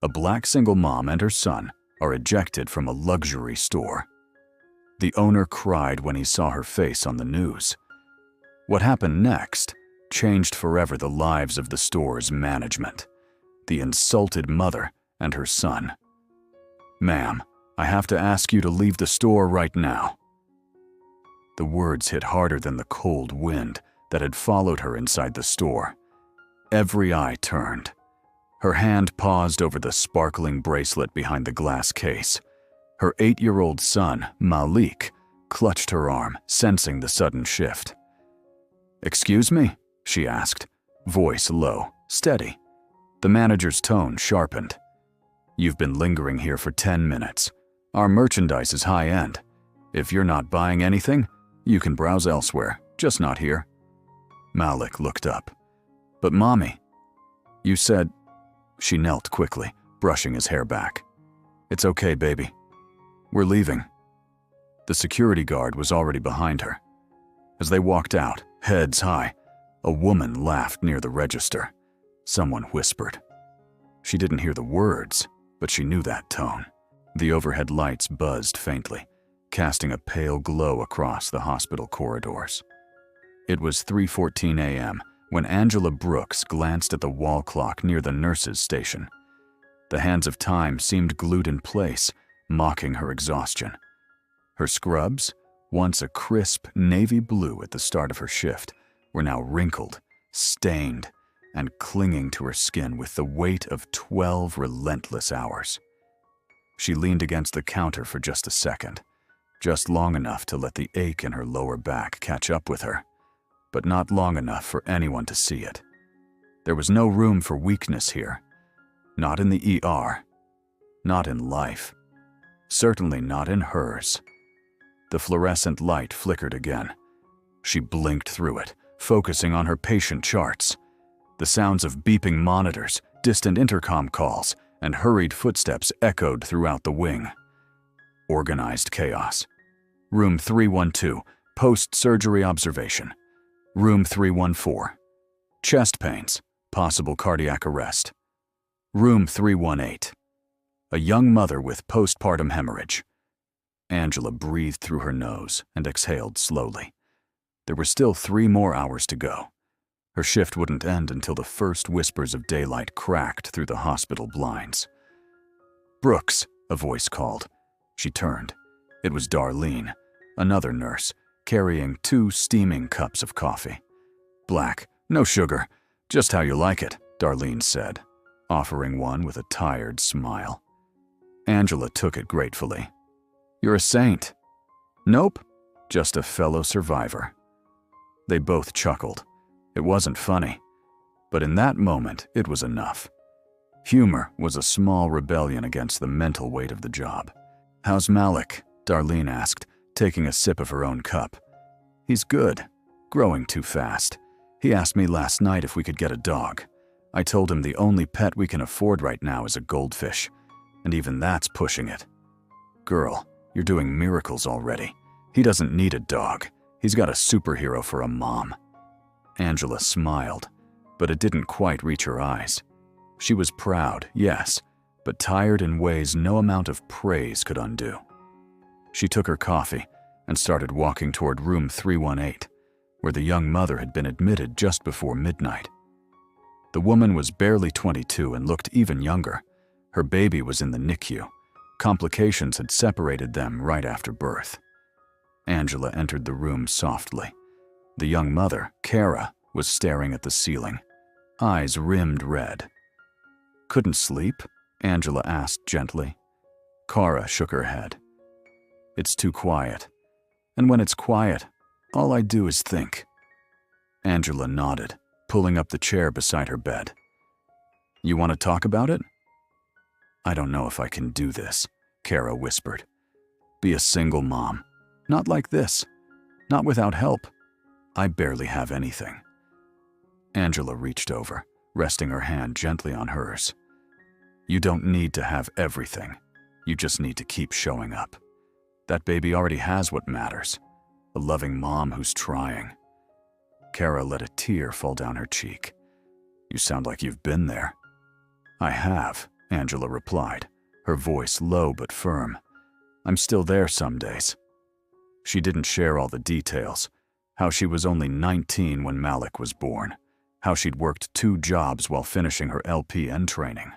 A black single mom and her son are ejected from a luxury store. The owner cried when he saw her face on the news. What happened next changed forever the lives of the store's management, the insulted mother and her son. "Ma'am, I have to ask you to leave the store right now." The words hit harder than the cold wind that had followed her inside the store. Every eye turned. Her hand paused over the sparkling bracelet behind the glass case. Her 8-year-old son, Malik, clutched her arm, sensing the sudden shift. "Excuse me?" she asked, voice low, steady. The manager's tone sharpened. "You've been lingering here for 10 minutes. Our merchandise is high-end. If you're not buying anything, you can browse elsewhere, just not here." Malik looked up. "But Mommy, you said—" She knelt quickly, brushing his hair back. "It's okay, baby. We're leaving." The security guard was already behind her. As they walked out, heads high, a woman laughed near the register. Someone whispered. She didn't hear the words, but she knew that tone. The overhead lights buzzed faintly, casting a pale glow across the hospital corridors. It was 3:14 a.m. when Angela Brooks glanced at the wall clock near the nurses' station. The hands of time seemed glued in place, mocking her exhaustion. Her scrubs, once a crisp navy blue at the start of her shift, were now wrinkled, stained, and clinging to her skin with the weight of 12 relentless hours. She leaned against the counter for just a second, just long enough to let the ache in her lower back catch up with her, but not long enough for anyone to see it. There was no room for weakness here. Not in the ER. Not in life. Certainly not in hers. The fluorescent light flickered again. She blinked through it, focusing on her patient charts. The sounds of beeping monitors, distant intercom calls, and hurried footsteps echoed throughout the wing. Organized chaos. Room 312, post-surgery observation. Room 314, chest pains, possible cardiac arrest. Room 318, a young mother with postpartum hemorrhage. Angela breathed through her nose and exhaled slowly. There were still 3 more hours to go. Her shift wouldn't end until the first whispers of daylight cracked through the hospital blinds. "Brooks," a voice called. She turned. It was Darlene, another nurse, carrying 2 steaming cups of coffee. "Black, no sugar, just how you like it," Darlene said, offering one with a tired smile. Angela took it gratefully. "You're a saint." "Nope, just a fellow survivor." They both chuckled. It wasn't funny, but in that moment it was enough. Humor was a small rebellion against the mental weight of the job. "How's Malik?" Darlene asked, taking a sip of her own cup. "He's good, growing too fast. He asked me last night if we could get a dog. I told him the only pet we can afford right now is a goldfish, and even that's pushing it." "Girl, you're doing miracles already. He doesn't need a dog. He's got a superhero for a mom." Angela smiled, but it didn't quite reach her eyes. She was proud, yes, but tired in ways no amount of praise could undo. She took her coffee and started walking toward room 318, where the young mother had been admitted just before midnight. The woman was barely 22 and looked even younger. Her baby was in the NICU. Complications had separated them right after birth. Angela entered the room softly. The young mother, Kara, was staring at the ceiling, eyes rimmed red. "Couldn't sleep?" Angela asked gently. Kara shook her head. "It's too quiet. And when it's quiet, all I do is think." Angela nodded, pulling up the chair beside her bed. "You want to talk about it?" "I don't know if I can do this," Kara whispered. "Be a single mom. Not like this. Not without help. I barely have anything." Angela reached over, resting her hand gently on hers. "You don't need to have everything. You just need to keep showing up. That baby already has what matters. A loving mom who's trying." Kara let a tear fall down her cheek. "You sound like you've been there." "I have, Angela replied, her voice low but firm. "I'm still there some days." She didn't share all the details, how she was only 19 when Malik was born, how she'd worked 2 jobs while finishing her LPN training,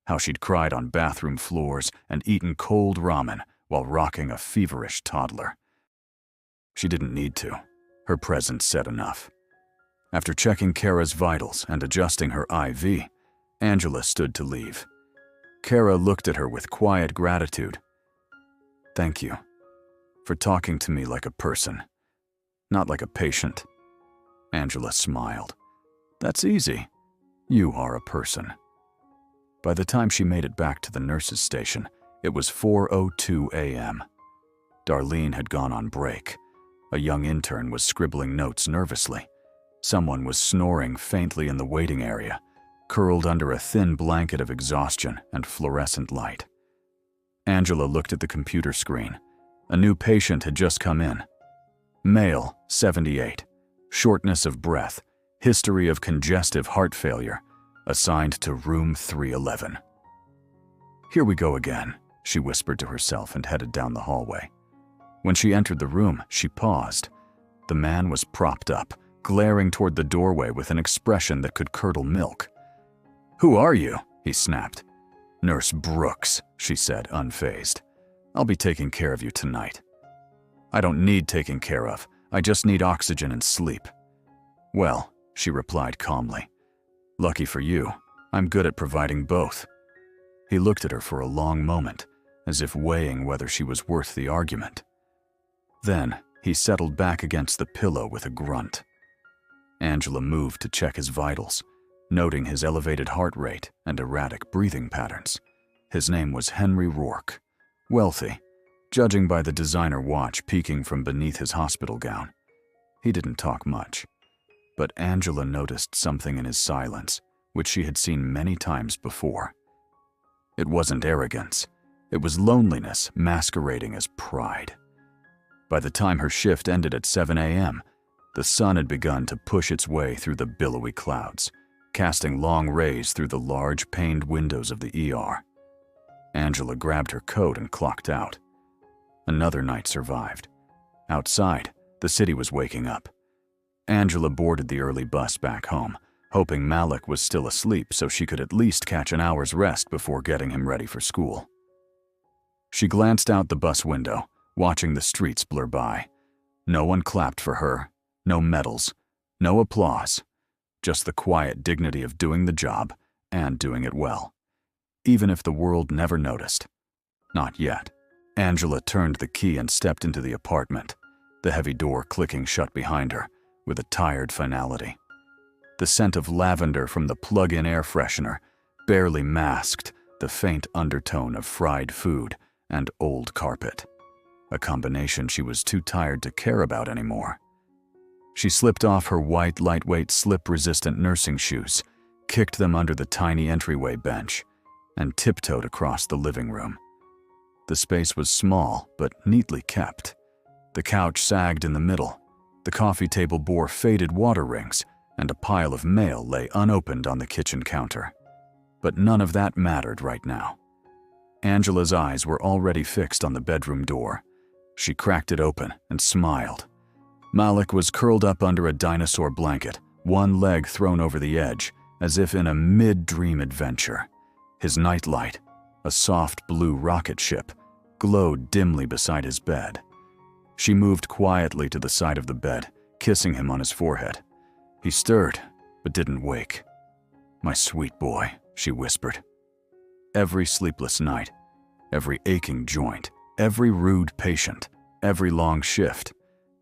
how she'd cried on bathroom floors and eaten cold ramen while rocking a feverish toddler. She didn't need to. Her presence said enough. After checking Kara's vitals and adjusting her IV, Angela stood to leave. Kara looked at her with quiet gratitude. "Thank you for talking to me like a person, not like a patient." Angela smiled. "That's easy. You are a person." By the time she made it back to the nurse's station, it was 4:02 a.m. Darlene had gone on break. A young intern was scribbling notes nervously. Someone was snoring faintly in the waiting area, curled under a thin blanket of exhaustion and fluorescent light. Angela looked at the computer screen. A new patient had just come in. Male, 78, shortness of breath, history of congestive heart failure, assigned to room 311. "Here we go again," she whispered to herself and headed down the hallway. When she entered the room, she paused. The man was propped up, glaring toward the doorway with an expression that could curdle milk. "Who are you?" he snapped. "Nurse Brooks," she said, unfazed. "I'll be taking care of you tonight." "I don't need taking care of. I just need oxygen and sleep." "Well," she replied calmly. "Lucky for you, I'm good at providing both." He looked at her for a long moment, as if weighing whether she was worth the argument. Then, he settled back against the pillow with a grunt. Angela moved to check his vitals, noting his elevated heart rate and erratic breathing patterns. His name was Henry Rourke, wealthy, judging by the designer watch peeking from beneath his hospital gown. He didn't talk much, but Angela noticed something in his silence, which she had seen many times before. It wasn't arrogance. It was loneliness masquerading as pride. By the time her shift ended at 7 a.m., the sun had begun to push its way through the billowy clouds, casting long rays through the large paned windows of the ER. Angela grabbed her coat and clocked out. Another night survived. Outside, the city was waking up. Angela boarded the early bus back home, hoping Malik was still asleep so she could at least catch an hour's rest before getting him ready for school. She glanced out the bus window, watching the streets blur by. No one clapped for her, no medals, no applause, just the quiet dignity of doing the job and doing it well, even if the world never noticed. Not yet. Angela turned the key and stepped into the apartment, the heavy door clicking shut behind her with a tired finality. The scent of lavender from the plug-in air freshener barely masked the faint undertone of fried food and old carpet, a combination she was too tired to care about anymore. She slipped off her white, lightweight, slip-resistant nursing shoes, kicked them under the tiny entryway bench, and tiptoed across the living room. The space was small, but neatly kept. The couch sagged in the middle, the coffee table bore faded water rings, and a pile of mail lay unopened on the kitchen counter. But none of that mattered right now. Angela's eyes were already fixed on the bedroom door. She cracked it open and smiled. Malik was curled up under a dinosaur blanket, one leg thrown over the edge, as if in a mid-dream adventure. His nightlight, a soft blue rocket ship, glowed dimly beside his bed. She moved quietly to the side of the bed, kissing him on his forehead. He stirred, but didn't wake. "My sweet boy," she whispered. Every sleepless night, every aching joint, every rude patient, every long shift,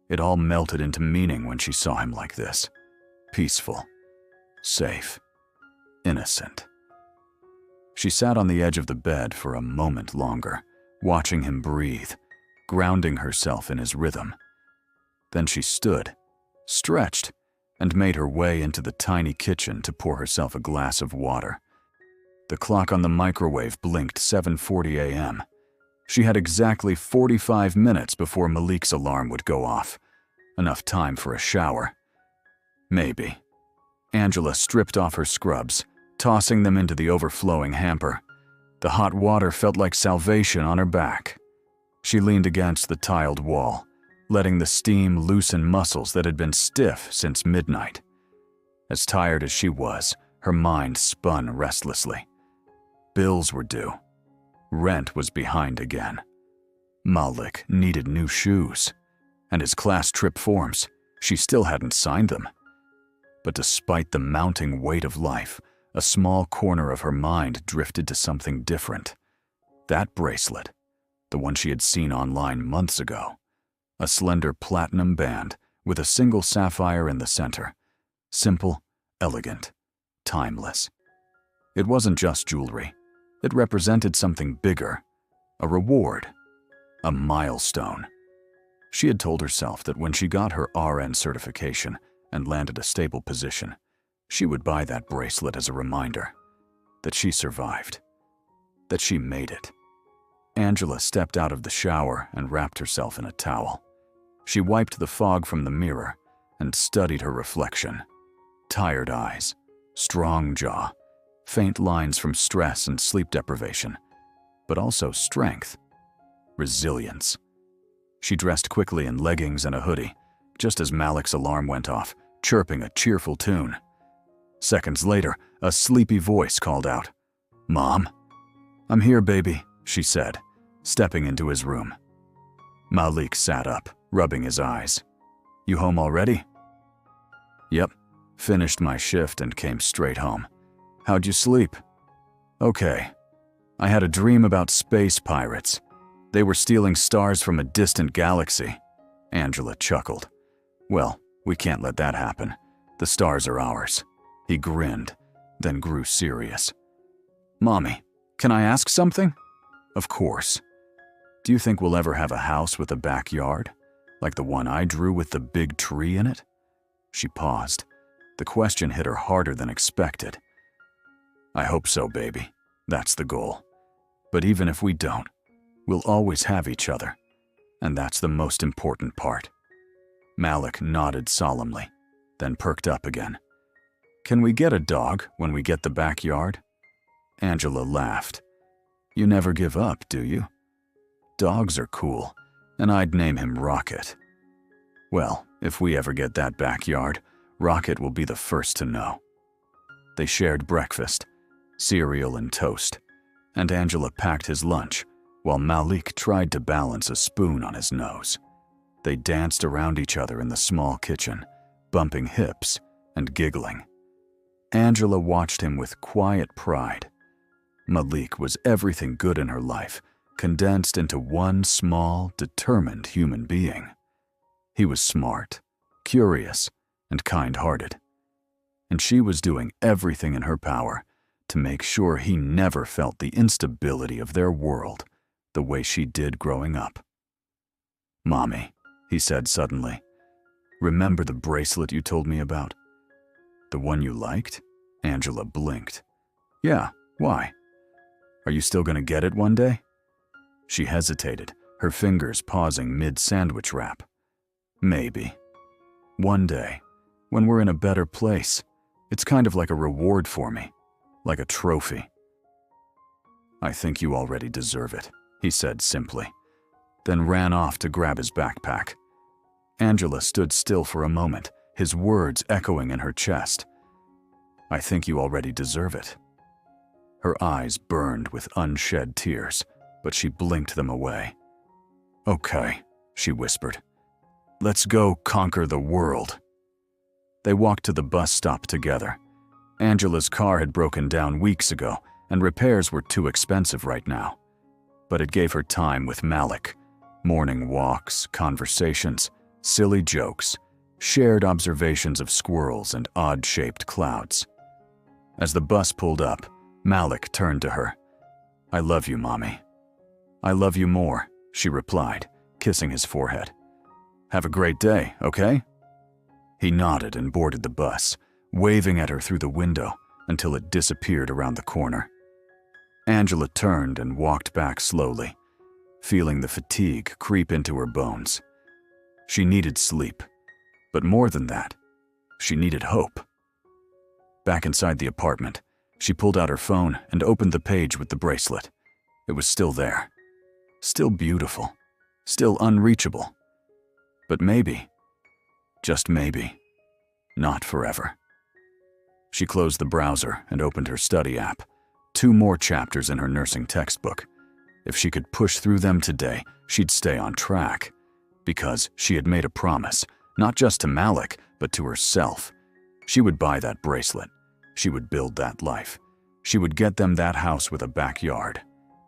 it all melted into meaning when she saw him like this. Peaceful, safe, innocent. She sat on the edge of the bed for a moment longer, watching him breathe, grounding herself in his rhythm. Then she stood, stretched, and made her way into the tiny kitchen to pour herself a glass of water. The clock on the microwave blinked 7:40 a.m. She had exactly 45 minutes before Malik's alarm would go off. Enough time for a shower. Maybe. Angela stripped off her scrubs, tossing them into the overflowing hamper. The hot water felt like salvation on her back. She leaned against the tiled wall, letting the steam loosen muscles that had been stiff since midnight. As tired as she was, her mind spun restlessly. Bills were due. Rent was behind again. Malik needed new shoes. And his class trip forms, she still hadn't signed them. But despite the mounting weight of life, a small corner of her mind drifted to something different. That bracelet, the one she had seen online months ago. A slender platinum band with a single sapphire in the center. Simple, elegant, timeless. It wasn't just jewelry. It represented something bigger, a reward, a milestone. She had told herself that when she got her RN certification and landed a stable position, she would buy that bracelet as a reminder that she survived, that she made it. Angela stepped out of the shower and wrapped herself in a towel. She wiped the fog from the mirror and studied her reflection. Tired eyes, strong jaw, faint lines from stress and sleep deprivation, but also strength, resilience. She dressed quickly in leggings and a hoodie, just as Malik's alarm went off, chirping a cheerful tune. Seconds later, a sleepy voice called out, "Mom?" "I'm here, baby," she said, stepping into his room. Malik sat up, rubbing his eyes. "You home already?" "Yep. Finished my shift and came straight home. How'd you sleep?" "Okay. I had a dream about space pirates. They were stealing stars from a distant galaxy." Angela chuckled. "Well, we can't let that happen. The stars are ours." He grinned, then grew serious. "Mommy, can I ask something?" "Of course. Do you think we'll ever have a house with a backyard? Like the one I drew with the big tree in it?" She paused. The question hit her harder than expected. "I hope so, baby. That's the goal. But even if we don't, we'll always have each other. And that's the most important part." Malik nodded solemnly, then perked up again. "Can we get a dog when we get the backyard?" Angela laughed. "You never give up, do you?" "Dogs are cool, and I'd name him Rocket." "Well, if we ever get that backyard, Rocket will be the first to know." They shared breakfast, cereal and toast, and Angela packed his lunch while Malik tried to balance a spoon on his nose. They danced around each other in the small kitchen, bumping hips and giggling. Angela watched him with quiet pride. Malik was everything good in her life, condensed into one small, determined human being. He was smart, curious, and kind-hearted. And she was doing everything in her power to make sure he never felt the instability of their world the way she did growing up. "Mommy," he said suddenly, "remember the bracelet you told me about?" "The one you liked?" Angela blinked. "Yeah, why? Are you still gonna get it one day?" She hesitated, her fingers pausing mid-sandwich wrap. "Maybe. One day, when we're in a better place. It's kind of like a reward for me, like a trophy." "I think you already deserve it," he said simply, then ran off to grab his backpack. Angela stood still for a moment, his words echoing in her chest. "I think you already deserve it." Her eyes burned with unshed tears, but she blinked them away. "Okay," she whispered. "Let's go conquer the world." They walked to the bus stop together. Angela's car had broken down weeks ago, and repairs were too expensive right now. But it gave her time with Malik. Morning walks, conversations, silly jokes, shared observations of squirrels and odd-shaped clouds. As the bus pulled up, Malik turned to her. "I love you, Mommy." "I love you more," she replied, kissing his forehead. "Have a great day, okay?" He nodded and boarded the bus, waving at her through the window until it disappeared around the corner. Angela turned and walked back slowly, feeling the fatigue creep into her bones. She needed sleep, but more than that, she needed hope. Back inside the apartment, She pulled out her phone and opened the page with the bracelet. It was still there. Still beautiful. Still unreachable. But maybe, just maybe, not forever. She closed the browser and opened her study app. 2 more chapters in her nursing textbook. If she could push through them today, she'd stay on track. Because she had made a promise, not just to Malik, but to herself. She would buy that bracelet. She would build that life. She would get them that house with a backyard.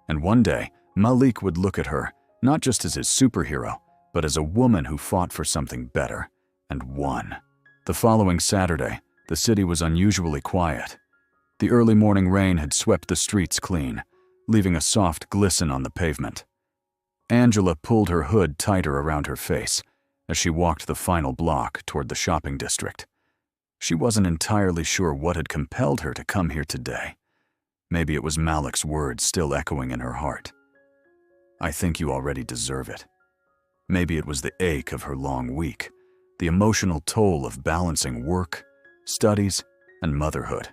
And one day, Malik would look at her, not just as his superhero, but as a woman who fought for something better, and won. The following Saturday, the city was unusually quiet. The early morning rain had swept the streets clean, leaving a soft glisten on the pavement. Angela pulled her hood tighter around her face as she walked the final block toward the shopping district. She wasn't entirely sure what had compelled her to come here today. Maybe it was Malik's words still echoing in her heart. I think you already deserve it. Maybe it was the ache of her long week, the emotional toll of balancing work, studies, and motherhood.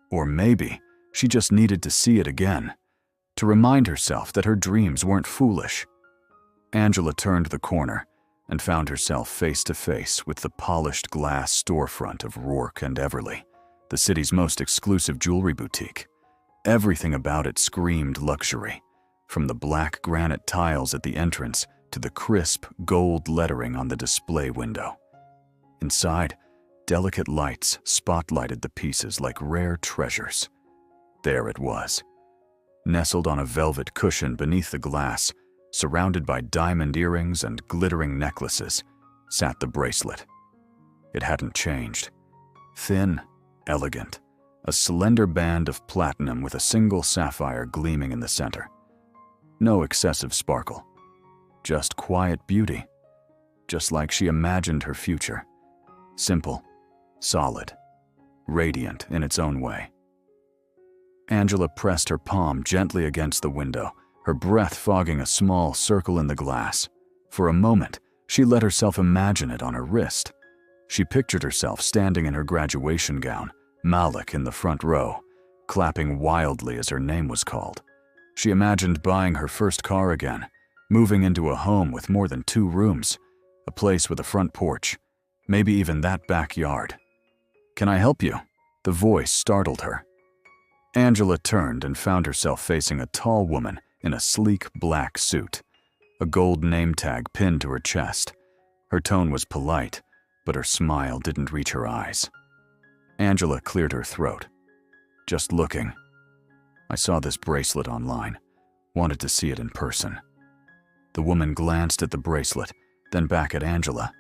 Or maybe she just needed to see it again, to remind herself that her dreams weren't foolish. Angela turned the corner and found herself face to face with the polished glass storefront of Rourke and Everly, the city's most exclusive jewelry boutique. Everything about it screamed luxury, from the black granite tiles at the entrance to the crisp gold lettering on the display window. Inside, delicate lights spotlighted the pieces like rare treasures. There it was. Nestled on a velvet cushion beneath the glass, surrounded by diamond earrings and glittering necklaces, sat the bracelet. It hadn't changed. Thin, elegant, a slender band of platinum with a single sapphire gleaming in the center. No excessive sparkle, just quiet beauty, just like she imagined her future. Simple, solid, radiant in its own way. Angela pressed her palm gently against the window, her breath fogging a small circle in the glass. For a moment, she let herself imagine it on her wrist. She pictured herself standing in her graduation gown, Malik in the front row, clapping wildly as her name was called. She imagined buying her first car again, moving into a home with more than 2 rooms, a place with a front porch, maybe even that backyard. "Can I help you?" The voice startled her. Angela turned and found herself facing a tall woman in a sleek black suit, a gold name tag pinned to her chest. Her tone was polite, but her smile didn't reach her eyes. Angela cleared her throat. "Just looking. I saw this bracelet online. Wanted to see it in person." The woman glanced at the bracelet, then back at Angela.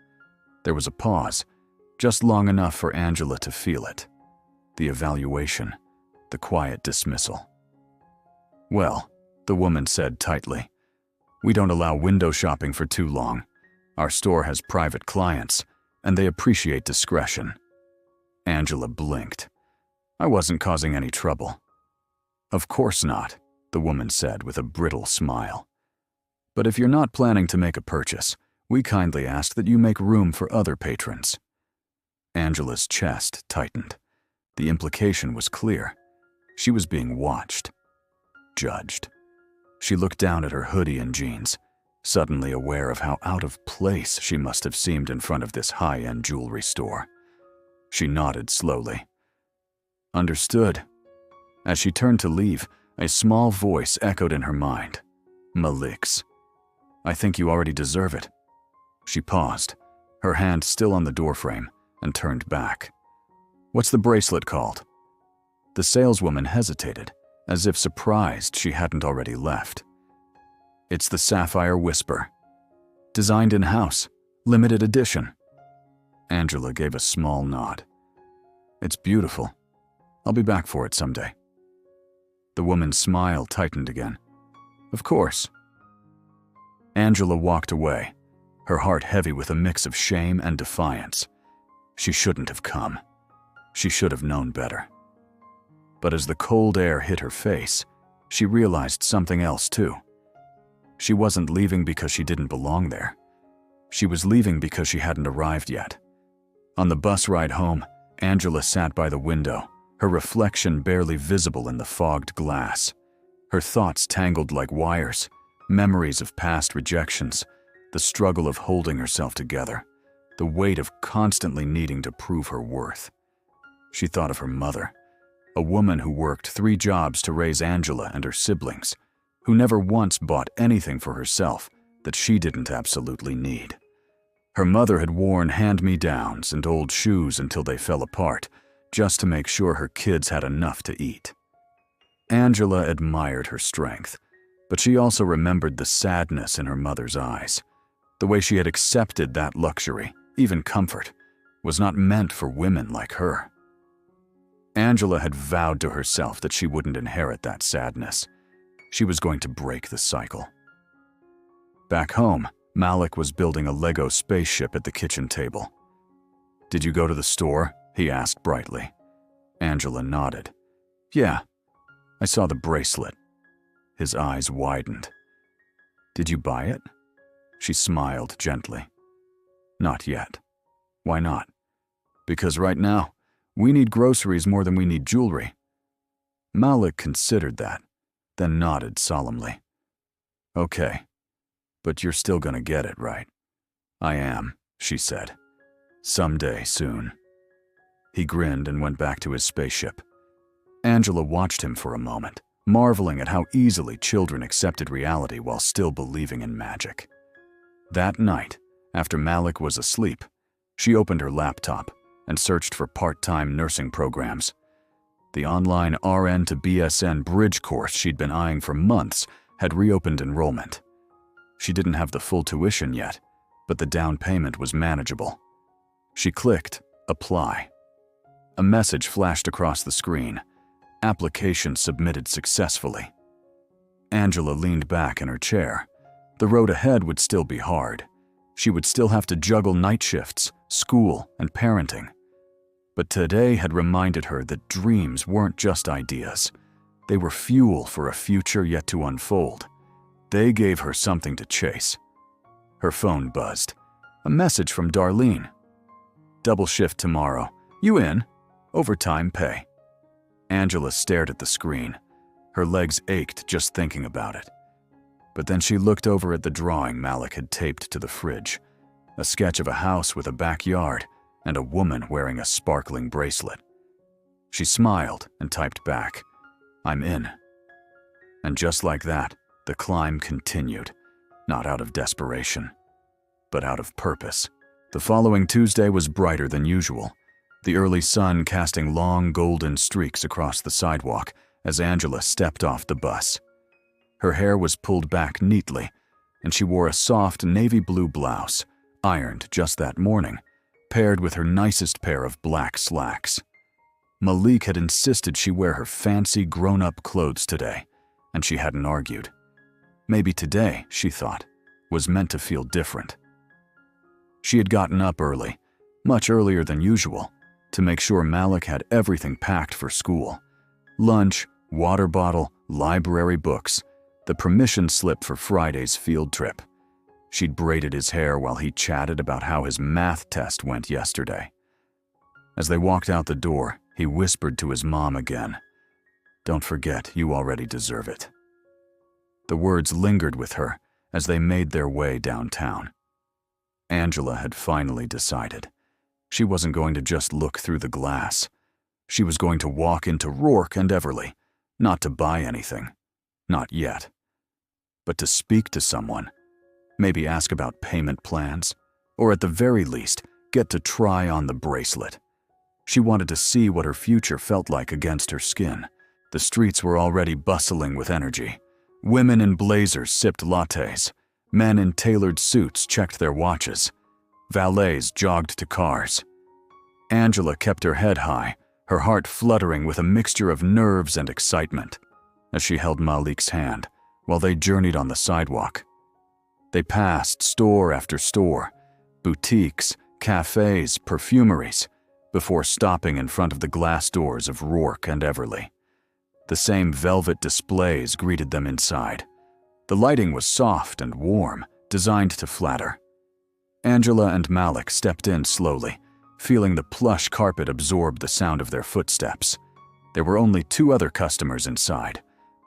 There was a pause, just long enough for Angela to feel it. The evaluation, the quiet dismissal. "Well," the woman said tightly, "we don't allow window shopping for too long. Our store has private clients, and they appreciate discretion." Angela blinked. "I wasn't causing any trouble." "Of course not," the woman said with a brittle smile. "But if you're not planning to make a purchase, we kindly ask that you make room for other patrons." Angela's chest tightened. The implication was clear. She was being watched, judged. She looked down at her hoodie and jeans, suddenly aware of how out of place she must have seemed in front of this high-end jewelry store. She nodded slowly. "Understood." As she turned to leave, a small voice echoed in her mind. Malik's. "I think you already deserve it." She paused, her hand still on the doorframe, and turned back. "What's the bracelet called?" The saleswoman hesitated, as if surprised she hadn't already left. "It's the Sapphire Whisper. Designed in-house, limited edition." Angela gave a small nod. "It's beautiful. I'll be back for it someday." The woman's smile tightened again. "Of course." Angela walked away, her heart heavy with a mix of shame and defiance. She shouldn't have come. She should have known better. But as the cold air hit her face, she realized something else too. She wasn't leaving because she didn't belong there. She was leaving because she hadn't arrived yet. On the bus ride home, Angela sat by the window, her reflection barely visible in the fogged glass. Her thoughts tangled like wires, memories of past rejections, the struggle of holding herself together, the weight of constantly needing to prove her worth. She thought of her mother, a woman who worked 3 jobs to raise Angela and her siblings, who never once bought anything for herself that she didn't absolutely need. Her mother had worn hand-me-downs and old shoes until they fell apart, just to make sure her kids had enough to eat. Angela admired her strength, but she also remembered the sadness in her mother's eyes. The way she had accepted that luxury, even comfort, was not meant for women like her. Angela had vowed to herself that she wouldn't inherit that sadness. She was going to break the cycle. Back home, Malik was building a Lego spaceship at the kitchen table. "Did you go to the store?" he asked brightly. Angela nodded. "Yeah, I saw the bracelet." His eyes widened. "Did you buy it?" She smiled gently. "Not yet." "Why not?" "Because right now, we need groceries more than we need jewelry." Malik considered that, then nodded solemnly. "Okay, but you're still gonna get it, right?" "I am," she said. "Someday soon." He grinned and went back to his spaceship. Angela watched him for a moment, marveling at how easily children accepted reality while still believing in magic. That night, after Malik was asleep, she opened her laptop and searched for part-time nursing programs. The online RN to BSN bridge course she'd been eyeing for months had reopened enrollment. She didn't have the full tuition yet, but the down payment was manageable. She clicked Apply. A message flashed across the screen. Application submitted successfully. Angela leaned back in her chair. The road ahead would still be hard. She would still have to juggle night shifts, school, and parenting. But today had reminded her that dreams weren't just ideas. They were fuel for a future yet to unfold. They gave her something to chase. Her phone buzzed. A message from Darlene. "Double shift tomorrow. You in? Overtime pay." Angela stared at the screen. Her legs ached just thinking about it. But then she looked over at the drawing Malik had taped to the fridge. A sketch of a house with a backyard and a woman wearing a sparkling bracelet. She smiled and typed back, "I'm in." And just like that, the climb continued, not out of desperation, but out of purpose. The following Tuesday was brighter than usual, the early sun casting long golden streaks across the sidewalk as Angela stepped off the bus. Her hair was pulled back neatly, and she wore a soft navy blue blouse, ironed just that morning, paired with her nicest pair of black slacks. Malik had insisted she wear her fancy grown-up clothes today, and she hadn't argued. Maybe today, she thought, was meant to feel different. She had gotten up early, much earlier than usual, to make sure Malik had everything packed for school. Lunch, water bottle, library books, the permission slip for Friday's field trip. She'd braided his hair while he chatted about how his math test went yesterday. As they walked out the door, he whispered to his mom again, "Don't forget, you already deserve it." The words lingered with her as they made their way downtown. Angela had finally decided. She wasn't going to just look through the glass. She was going to walk into Rourke and Everly, not to buy anything, not yet, but to speak to someone, maybe ask about payment plans, or at the very least, get to try on the bracelet. She wanted to see what her future felt like against her skin. The streets were already bustling with energy. Women in blazers sipped lattes. Men in tailored suits checked their watches. Valets jogged to cars. Angela kept her head high, her heart fluttering with a mixture of nerves and excitement, as she held Malik's hand while they journeyed on the sidewalk. They passed store after store, boutiques, cafes, perfumeries, before stopping in front of the glass doors of Rourke and Everly. The same velvet displays greeted them inside. The lighting was soft and warm, designed to flatter. Angela and Malik stepped in slowly, feeling the plush carpet absorb the sound of their footsteps. There were only 2 other customers inside,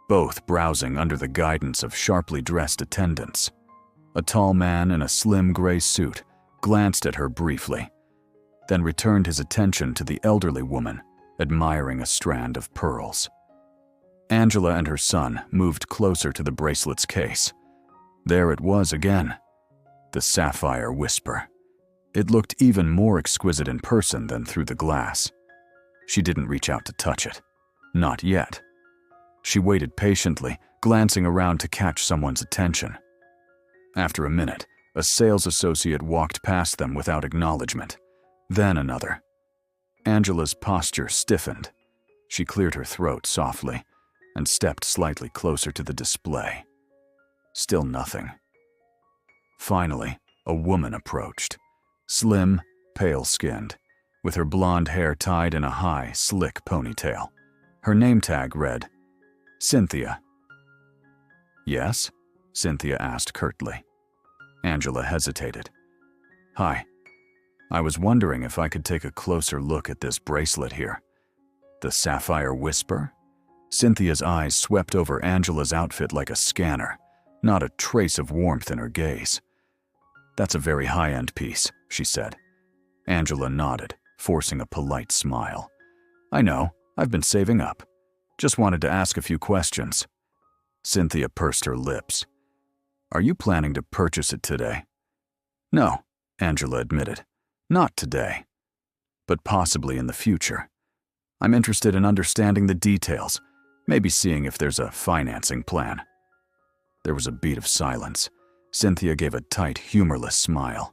both browsing under the guidance of sharply dressed attendants. A tall man in a slim gray suit glanced at her briefly, then returned his attention to the elderly woman, admiring a strand of pearls. Angela and her son moved closer to the bracelet's case. There it was again, the sapphire whisper. It looked even more exquisite in person than through the glass. She didn't reach out to touch it. Not yet. She waited patiently, glancing around to catch someone's attention. After a minute, a sales associate walked past them without acknowledgement. Then another. Angela's posture stiffened. She cleared her throat softly and stepped slightly closer to the display. Still nothing. Finally, a woman approached. Slim, pale-skinned, with her blonde hair tied in a high, slick ponytail. Her name tag read, Cynthia. Yes? Cynthia asked curtly. Angela hesitated. Hi. I was wondering if I could take a closer look at this bracelet here. The sapphire whisper? Cynthia's eyes swept over Angela's outfit like a scanner, not a trace of warmth in her gaze. That's a very high-end piece, she said. Angela nodded, forcing a polite smile. I know, I've been saving up. Just wanted to ask a few questions. Cynthia pursed her lips. Are you planning to purchase it today? No, Angela admitted. Not today. But possibly in the future. I'm interested in understanding the details, maybe seeing if there's a financing plan. There was a beat of silence. Cynthia gave a tight, humorless smile.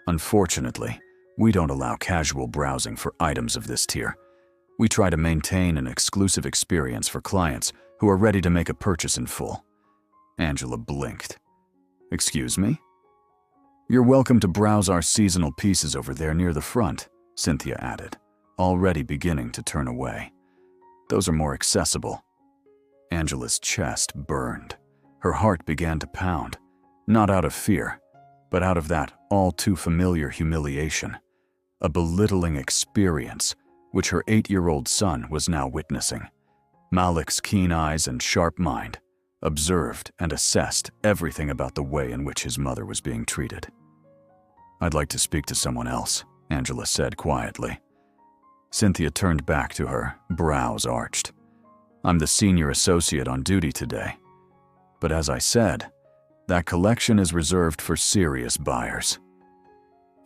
Unfortunately, we don't allow casual browsing for items of this tier. We try to maintain an exclusive experience for clients who are ready to make a purchase in full. Angela blinked. Excuse me? You're welcome to browse our seasonal pieces over there near the front, Cynthia added, already beginning to turn away. Those are more accessible. Angela's chest burned. Her heart began to pound, not out of fear, but out of that all-too-familiar humiliation, a belittling experience which her 8-year-old son was now witnessing. Malik's keen eyes and sharp mind observed and assessed everything about the way in which his mother was being treated. I'd like to speak to someone else, Angela said quietly. Cynthia turned back to her, brows arched. I'm the senior associate on duty today. But as I said, that collection is reserved for serious buyers.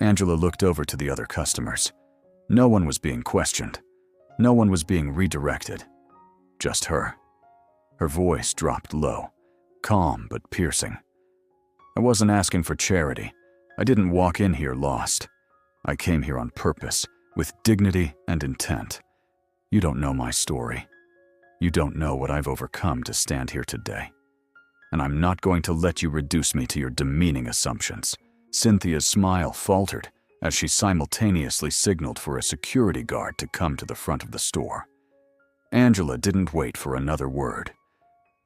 Angela looked over to the other customers. No one was being questioned. No one was being redirected. Just her. Her voice dropped low, calm but piercing. I wasn't asking for charity. I didn't walk in here lost. I came here on purpose, with dignity and intent. You don't know my story. You don't know what I've overcome to stand here today. And I'm not going to let you reduce me to your demeaning assumptions. Cynthia's smile faltered as she simultaneously signaled for a security guard to come to the front of the store. Angela didn't wait for another word.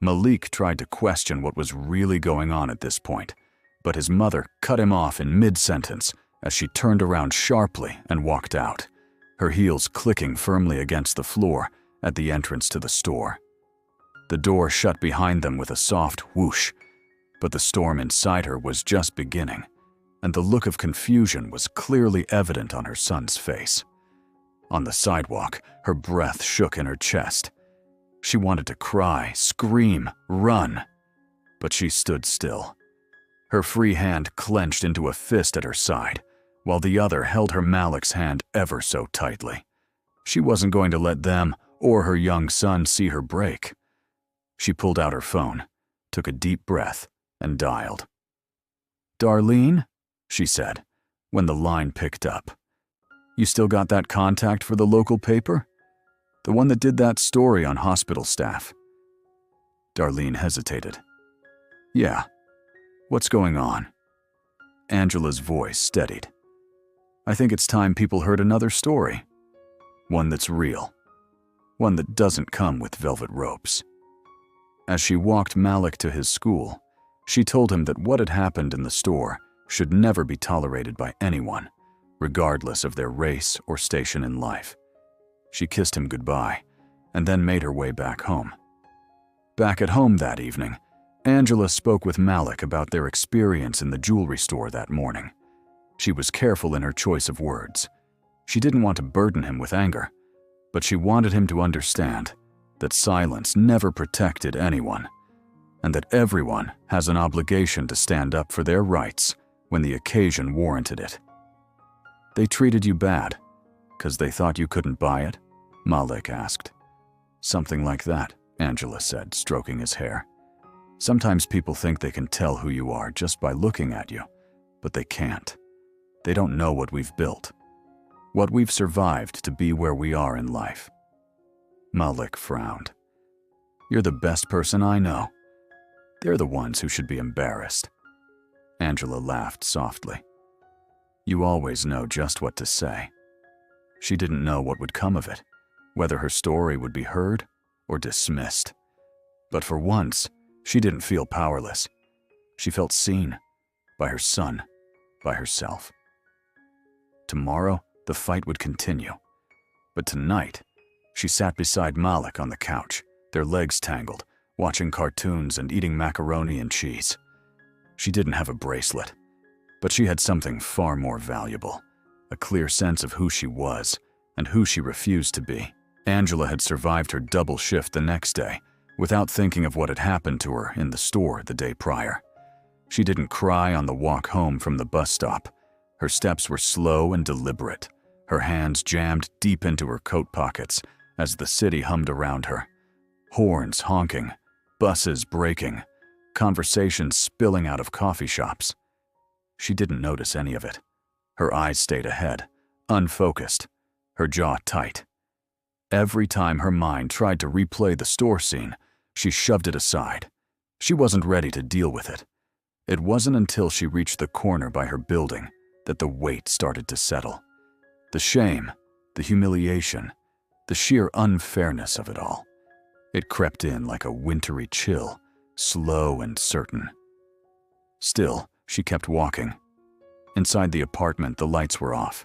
Malik tried to question what was really going on at this point, but his mother cut him off in mid-sentence as she turned around sharply and walked out, her heels clicking firmly against the floor at the entrance to the store. The door shut behind them with a soft whoosh, but the storm inside her was just beginning, and the look of confusion was clearly evident on her son's face. On the sidewalk, her breath shook in her chest. She wanted to cry, scream, run, but she stood still. Her free hand clenched into a fist at her side, while the other held her Malik's hand ever so tightly. She wasn't going to let them or her young son see her break. She pulled out her phone, took a deep breath, and dialed. Darlene, she said, when the line picked up. You still got that contact for the local paper? The one that did that story on hospital staff? Darlene hesitated. Yeah. What's going on? Angela's voice steadied. I think it's time people heard another story. One that's real. One that doesn't come with velvet ropes. As she walked Malik to his school, she told him that what had happened in the store should never be tolerated by anyone, regardless of their race or station in life. She kissed him goodbye, and then made her way back home. Back at home that evening, Angela spoke with Malik about their experience in the jewelry store that morning. She was careful in her choice of words. She didn't want to burden him with anger, but she wanted him to understand that silence never protected anyone, and that everyone has an obligation to stand up for their rights when the occasion warranted it. "They treated you bad, 'cause they thought you couldn't buy it?" Malik asked. "Something like that," Angela said, stroking his hair. "Sometimes people think they can tell who you are just by looking at you, but they can't. They don't know what we've built, what we've survived to be where we are in life." Malik frowned. "You're the best person I know. They're the ones who should be embarrassed." Angela laughed softly. "You always know just what to say." She didn't know what would come of it, whether her story would be heard or dismissed. But for once, she didn't feel powerless. She felt seen, by her son, by herself. Tomorrow, the fight would continue. But tonight, she sat beside Malik on the couch, their legs tangled, watching cartoons and eating macaroni and cheese. She didn't have a bracelet, but she had something far more valuable, a clear sense of who she was and who she refused to be. Angela had survived her double shift the next day without thinking of what had happened to her in the store the day prior. She didn't cry on the walk home from the bus stop. Her steps were slow and deliberate, her hands jammed deep into her coat pockets as the city hummed around her. Horns honking, buses braking, conversations spilling out of coffee shops. She didn't notice any of it. Her eyes stayed ahead, unfocused, her jaw tight. Every time her mind tried to replay the store scene, she shoved it aside. She wasn't ready to deal with it. It wasn't until she reached the corner by her building that the weight started to settle. The shame, the humiliation, the sheer unfairness of it all. It crept in like a wintry chill, slow and certain. Still, she kept walking. Inside the apartment, the lights were off.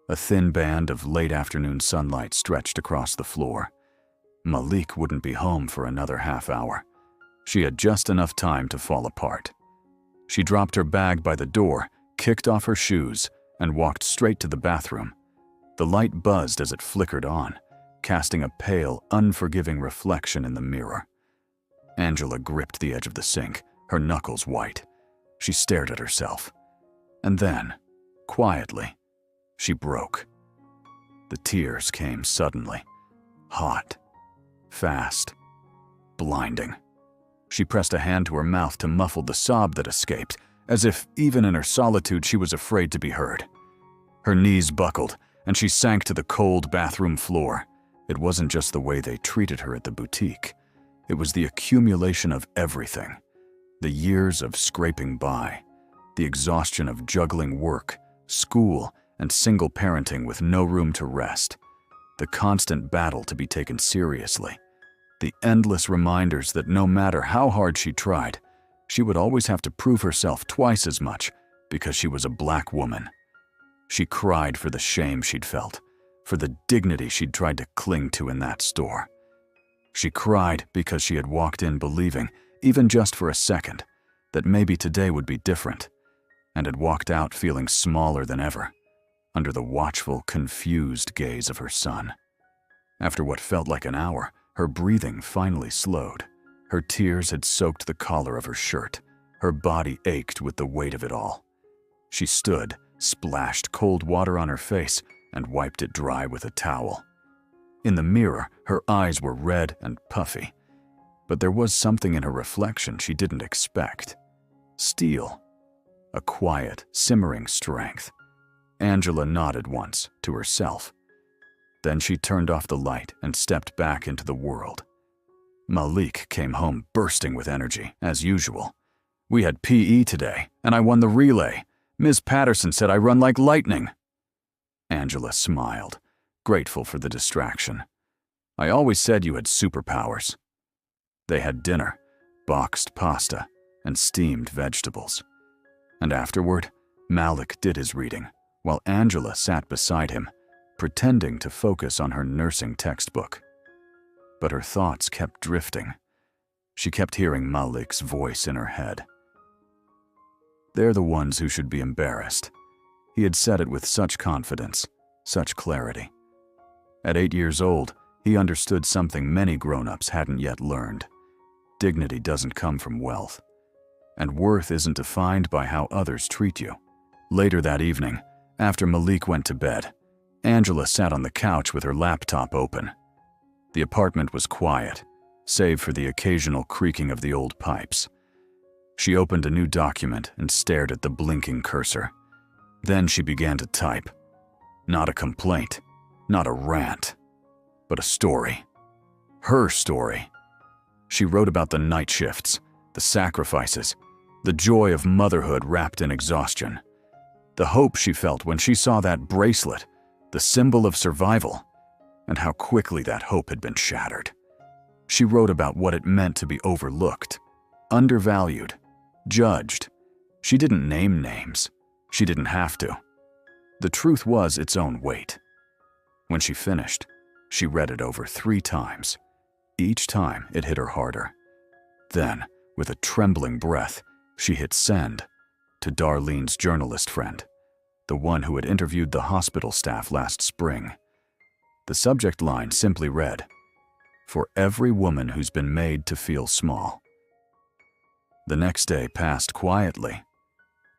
A thin band of late afternoon sunlight stretched across the floor. Malik wouldn't be home for another half hour. She had just enough time to fall apart. She dropped her bag by the door, kicked off her shoes, and walked straight to the bathroom. The light buzzed as it flickered on, casting a pale, unforgiving reflection in the mirror. Angela gripped the edge of the sink, her knuckles white. She stared at herself. And then, quietly, she broke. The tears came suddenly, hot, fast, blinding. She pressed a hand to her mouth to muffle the sob that escaped, as if, even in her solitude, she was afraid to be heard. Her knees buckled, and she sank to the cold bathroom floor. It wasn't just the way they treated her at the boutique. It was the accumulation of everything. The years of scraping by, the exhaustion of juggling work, school, and single parenting with no room to rest, the constant battle to be taken seriously, the endless reminders that no matter how hard she tried, she would always have to prove herself twice as much because she was a black woman. She cried for the shame she'd felt, for the dignity she'd tried to cling to in that store. She cried because she had walked in believing, even just for a second, that maybe today would be different, and had walked out feeling smaller than ever, under the watchful, confused gaze of her son. After what felt like an hour, her breathing finally slowed. Her tears had soaked the collar of her shirt. Her body ached with the weight of it all. She stood, splashed cold water on her face, and wiped it dry with a towel. In the mirror, her eyes were red and puffy, but there was something in her reflection she didn't expect. Steel. A quiet, simmering strength. Angela nodded once, to herself. Then she turned off the light and stepped back into the world. Malik came home bursting with energy, as usual. "We had PE today, and I won the relay. Ms. Patterson said I run like lightning." Angela smiled, grateful for the distraction. "I always said you had superpowers." They had dinner, boxed pasta, and steamed vegetables. And afterward, Malik did his reading, while Angela sat beside him, pretending to focus on her nursing textbook. But her thoughts kept drifting. She kept hearing Malik's voice in her head. They're the ones who should be embarrassed. He had said it with such confidence, such clarity. At 8 years old, he understood something many grown-ups hadn't yet learned. Dignity doesn't come from wealth, and worth isn't defined by how others treat you. Later that evening, after Malik went to bed, Angela sat on the couch with her laptop open. The apartment was quiet, save for the occasional creaking of the old pipes. She opened a new document and stared at the blinking cursor. Then she began to type. Not a complaint, not a rant, but a story. Her story. She wrote about the night shifts, the sacrifices, the joy of motherhood wrapped in exhaustion, the hope she felt when she saw that bracelet, the symbol of survival, and how quickly that hope had been shattered. She wrote about what it meant to be overlooked, undervalued, judged. She didn't name names. She didn't have to. The truth was its own weight. When she finished, she read it over 3 times. Each time it hit her harder. Then, with a trembling breath, she hit send to Darlene's journalist friend, the one who had interviewed the hospital staff last spring. The subject line simply read, "For every woman who's been made to feel small." The next day passed quietly.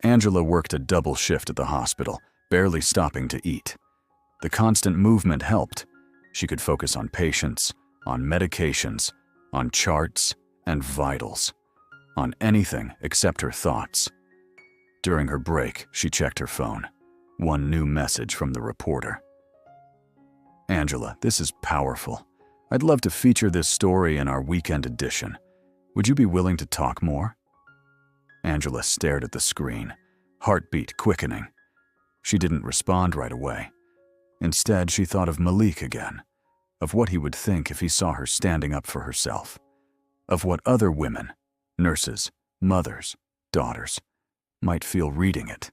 Angela worked a double shift at the hospital, barely stopping to eat. The constant movement helped. She could focus on patients, on medications, on charts and vitals, on anything except her thoughts. During her break, she checked her phone. One new message from the reporter. "Angela, this is powerful. I'd love to feature this story in our weekend edition. Would you be willing to talk more?" Angela stared at the screen, heartbeat quickening. She didn't respond right away. Instead, she thought of Malik again, of what he would think if he saw her standing up for herself, of what other women, nurses, mothers, daughters, might feel reading it.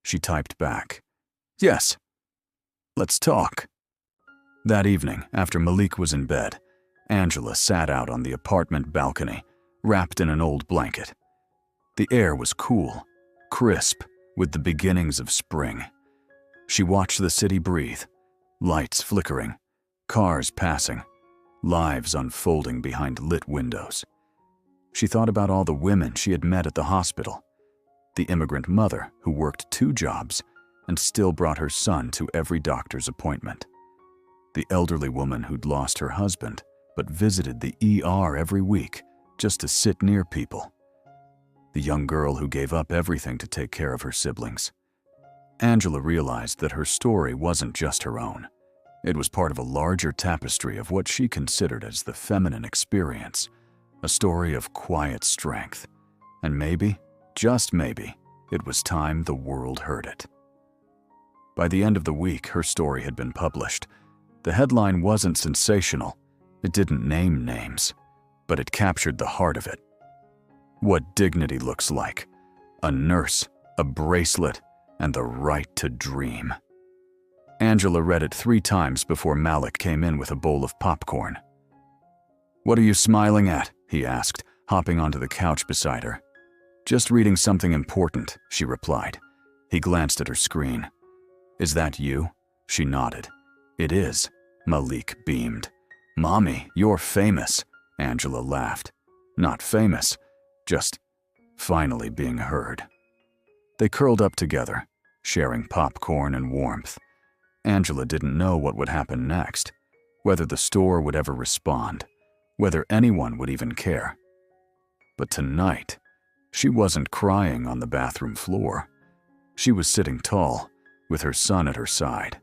She typed back, "Yes, let's talk." That evening, after Malik was in bed, Angela sat out on the apartment balcony, wrapped in an old blanket. The air was cool, crisp, with the beginnings of spring. She watched the city breathe, lights flickering, cars passing, lives unfolding behind lit windows. She thought about all the women she had met at the hospital, the immigrant mother who worked 2 jobs and still brought her son to every doctor's appointment, the elderly woman who'd lost her husband but visited the ER every week just to sit near people, the young girl who gave up everything to take care of her siblings. Angela realized that her story wasn't just her own. It was part of a larger tapestry of what she considered as the feminine experience, a story of quiet strength. And maybe, just maybe, it was time the world heard it. By the end of the week, her story had been published. The headline wasn't sensational. It didn't name names, but it captured the heart of it. What dignity looks like. A nurse, a bracelet, and the right to dream. Angela read it 3 times before Malik came in with a bowl of popcorn. "What are you smiling at?" he asked, hopping onto the couch beside her. "Just reading something important," she replied. He glanced at her screen. "Is that you?" She nodded. "It is." Malik beamed. "Mommy, you're famous." Angela laughed. "Not famous, just finally being heard." They curled up together, sharing popcorn and warmth. Angela didn't know what would happen next, whether the store would ever respond, whether anyone would even care. But tonight, she wasn't crying on the bathroom floor. She was sitting tall, with her son at her side.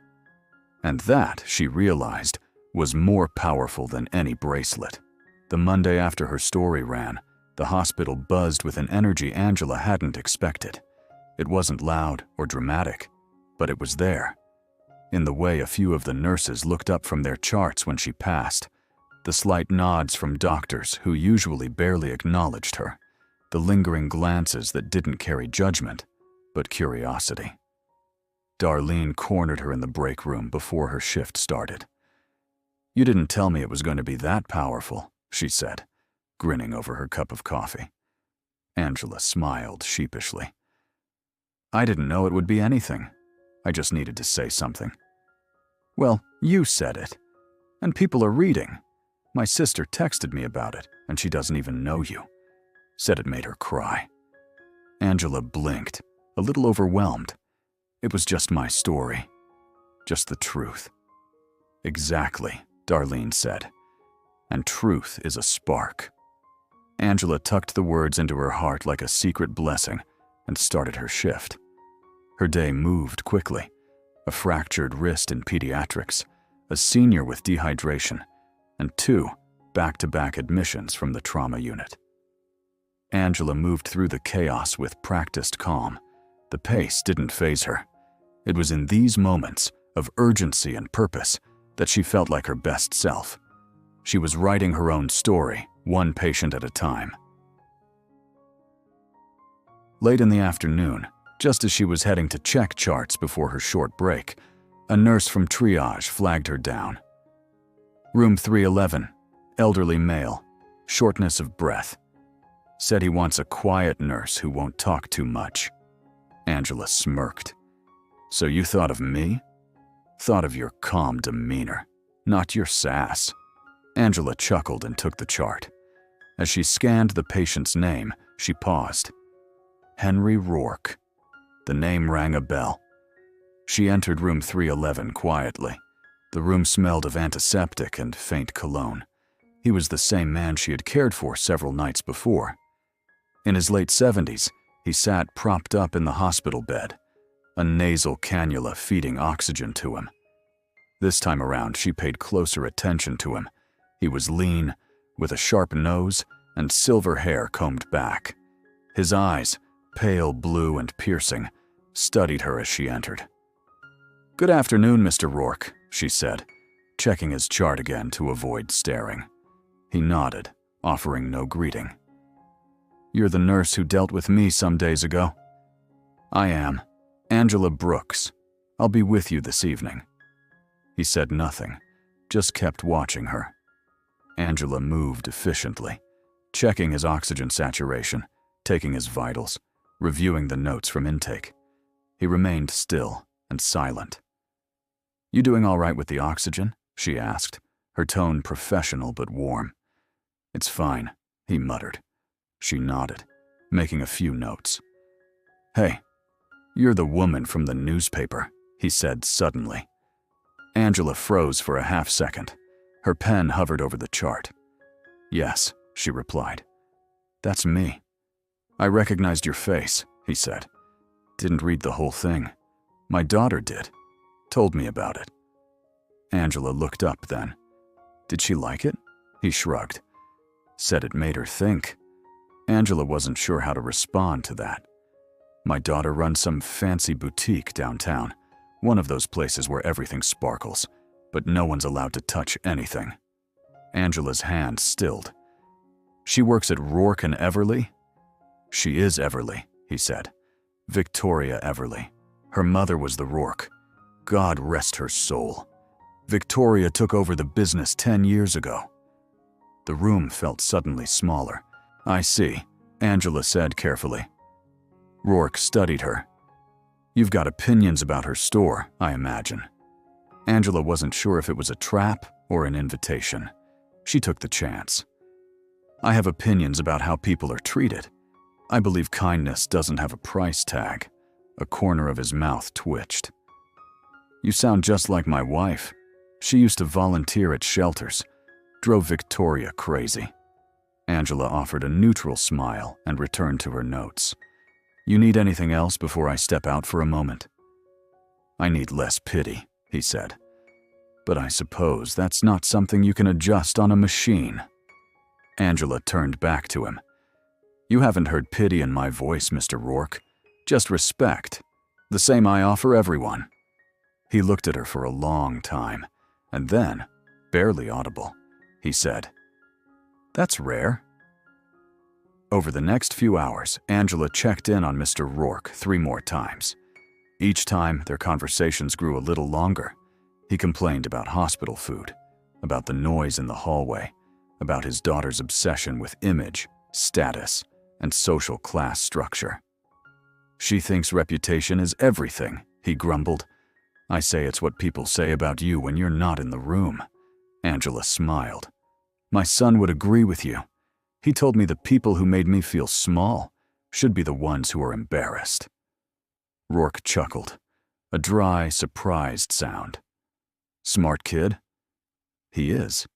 And that, she realized, was more powerful than any bracelet. The Monday after her story ran, the hospital buzzed with an energy Angela hadn't expected. It wasn't loud or dramatic, but it was there. In the way a few of the nurses looked up from their charts when she passed, the slight nods from doctors who usually barely acknowledged her, the lingering glances that didn't carry judgment, but curiosity. Darlene cornered her in the break room before her shift started. "You didn't tell me it was going to be that powerful," she said, grinning over her cup of coffee. Angela smiled sheepishly. "I didn't know it would be anything. I just needed to say something." "Well, you said it. And people are reading. My sister texted me about it, and she doesn't even know you. Said it made her cry." Angela blinked, a little overwhelmed. It was just my story. Just the truth. "Exactly," Darlene said. "And truth is a spark." Angela tucked the words into her heart like a secret blessing and started her shift. Her day moved quickly. A fractured wrist in pediatrics, a senior with dehydration, and 2 back-to-back admissions from the trauma unit. Angela moved through the chaos with practiced calm. The pace didn't faze her. It was in these moments of urgency and purpose that she felt like her best self. She was writing her own story, one patient at a time. Late in the afternoon, just as she was heading to check charts before her short break, a nurse from triage flagged her down. "Room 311, elderly male, shortness of breath. Said he wants a quiet nurse who won't talk too much." Angela smirked. "So you thought of me?" "Thought of your calm demeanor, not your sass." Angela chuckled and took the chart. As she scanned the patient's name, she paused. Henry Rourke. The name rang a bell. She entered room 311 quietly. The room smelled of antiseptic and faint cologne. He was the same man she had cared for several nights before. In his late 70s, he sat propped up in the hospital bed, a nasal cannula feeding oxygen to him. This time around, she paid closer attention to him. He was lean, with a sharp nose and silver hair combed back. His eyes, pale blue and piercing, studied her as she entered. "Good afternoon, Mr. Rourke," she said, checking his chart again to avoid staring. He nodded, offering no greeting. "You're the nurse who dealt with me some days ago?" "I am. Angela Brooks. I'll be with you this evening." He said nothing, just kept watching her. Angela moved efficiently, checking his oxygen saturation, taking his vitals, reviewing the notes from intake. He remained still and silent. "You doing all right with the oxygen?" she asked, her tone professional but warm. "It's fine," he muttered. She nodded, making a few notes. "Hey, you're the woman from the newspaper," he said suddenly. Angela froze for a half second. Her pen hovered over the chart. "Yes," she replied. "That's me." "I recognized your face," he said. "Didn't read the whole thing. My daughter did. Told me about it." Angela looked up then. "Did she like it?" He shrugged. Said it made her think. Angela wasn't sure how to respond to that. "My daughter runs some fancy boutique downtown, one of those places where everything sparkles, but no one's allowed to touch anything." Angela's hand stilled. "She works at Rourke and Everly?" "She is Everly," he said. "Victoria Everly. Her mother was the Rourke. God rest her soul. Victoria took over the business 10 years ago." The room felt suddenly smaller. "I see," Angela said carefully. Rourke studied her. "You've got opinions about her store, I imagine." Angela wasn't sure if it was a trap or an invitation. She took the chance. "I have opinions about how people are treated. I believe kindness doesn't have a price tag." A corner of his mouth twitched. "You sound just like my wife. She used to volunteer at shelters. Drove Victoria crazy." Angela offered a neutral smile and returned to her notes. "You need anything else before I step out for a moment?" "I need less pity," he said. "But I suppose that's not something you can adjust on a machine." Angela turned back to him. "You haven't heard pity in my voice, Mr. Rourke. Just respect. The same I offer everyone." He looked at her for a long time, and then, barely audible, he said, "That's rare." Over the next few hours, Angela checked in on Mr. Rourke 3 more times. Each time, their conversations grew a little longer. He complained about hospital food, about the noise in the hallway, about his daughter's obsession with image, status, and social class structure. "She thinks reputation is everything," he grumbled. "I say it's what people say about you when you're not in the room." Angela smiled. "My son would agree with you. He told me the people who made me feel small should be the ones who are embarrassed." Rourke chuckled, a dry, surprised sound. "Smart kid?" "He is."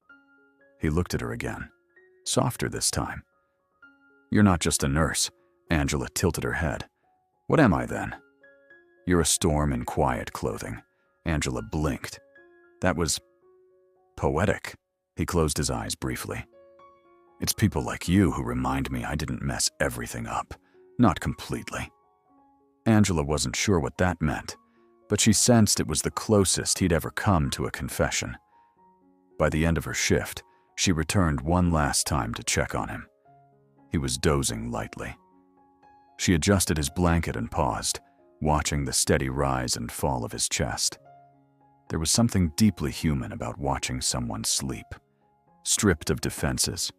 He looked at her again, softer this time. "You're not just a nurse." Angela tilted her head. "What am I then?" "You're a storm in quiet clothing." Angela blinked. That was poetic. He closed his eyes briefly. "It's people like you who remind me I didn't mess everything up. Not completely." Angela wasn't sure what that meant, but she sensed it was the closest he'd ever come to a confession. By the end of her shift, she returned one last time to check on him. He was dozing lightly. She adjusted his blanket and paused, watching the steady rise and fall of his chest. There was something deeply human about watching someone sleep, stripped of defenses,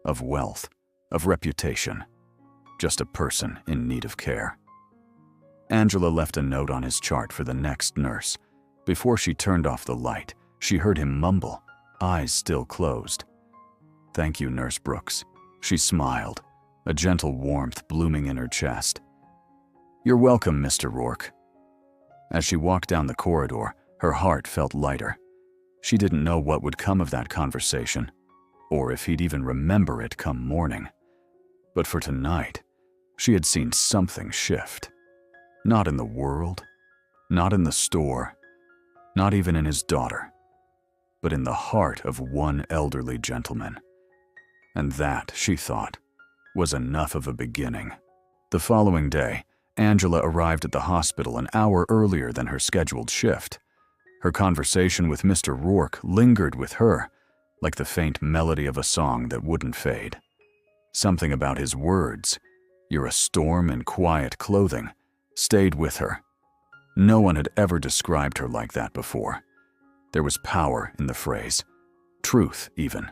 of wealth, of reputation, just a person in need of care. Angela left a note on his chart for the next nurse. Before she turned off the light, she heard him mumble, eyes still closed. "Thank you, Nurse Brooks." She smiled, a gentle warmth blooming in her chest. "You're welcome, Mr. Rourke." As she walked down the corridor, her heart felt lighter. She didn't know what would come of that conversation, or if he'd even remember it come morning. But for tonight, she had seen something shift. Not in the world, not in the store, not even in his daughter, but in the heart of one elderly gentleman. And that, she thought, was enough of a beginning. The following day, Angela arrived at the hospital an hour earlier than her scheduled shift. Her conversation with Mr. Rourke lingered with her, like the faint melody of a song that wouldn't fade. Something about his words, "You're a storm in quiet clothing," stayed with her. No one had ever described her like that before. There was power in the phrase, truth even.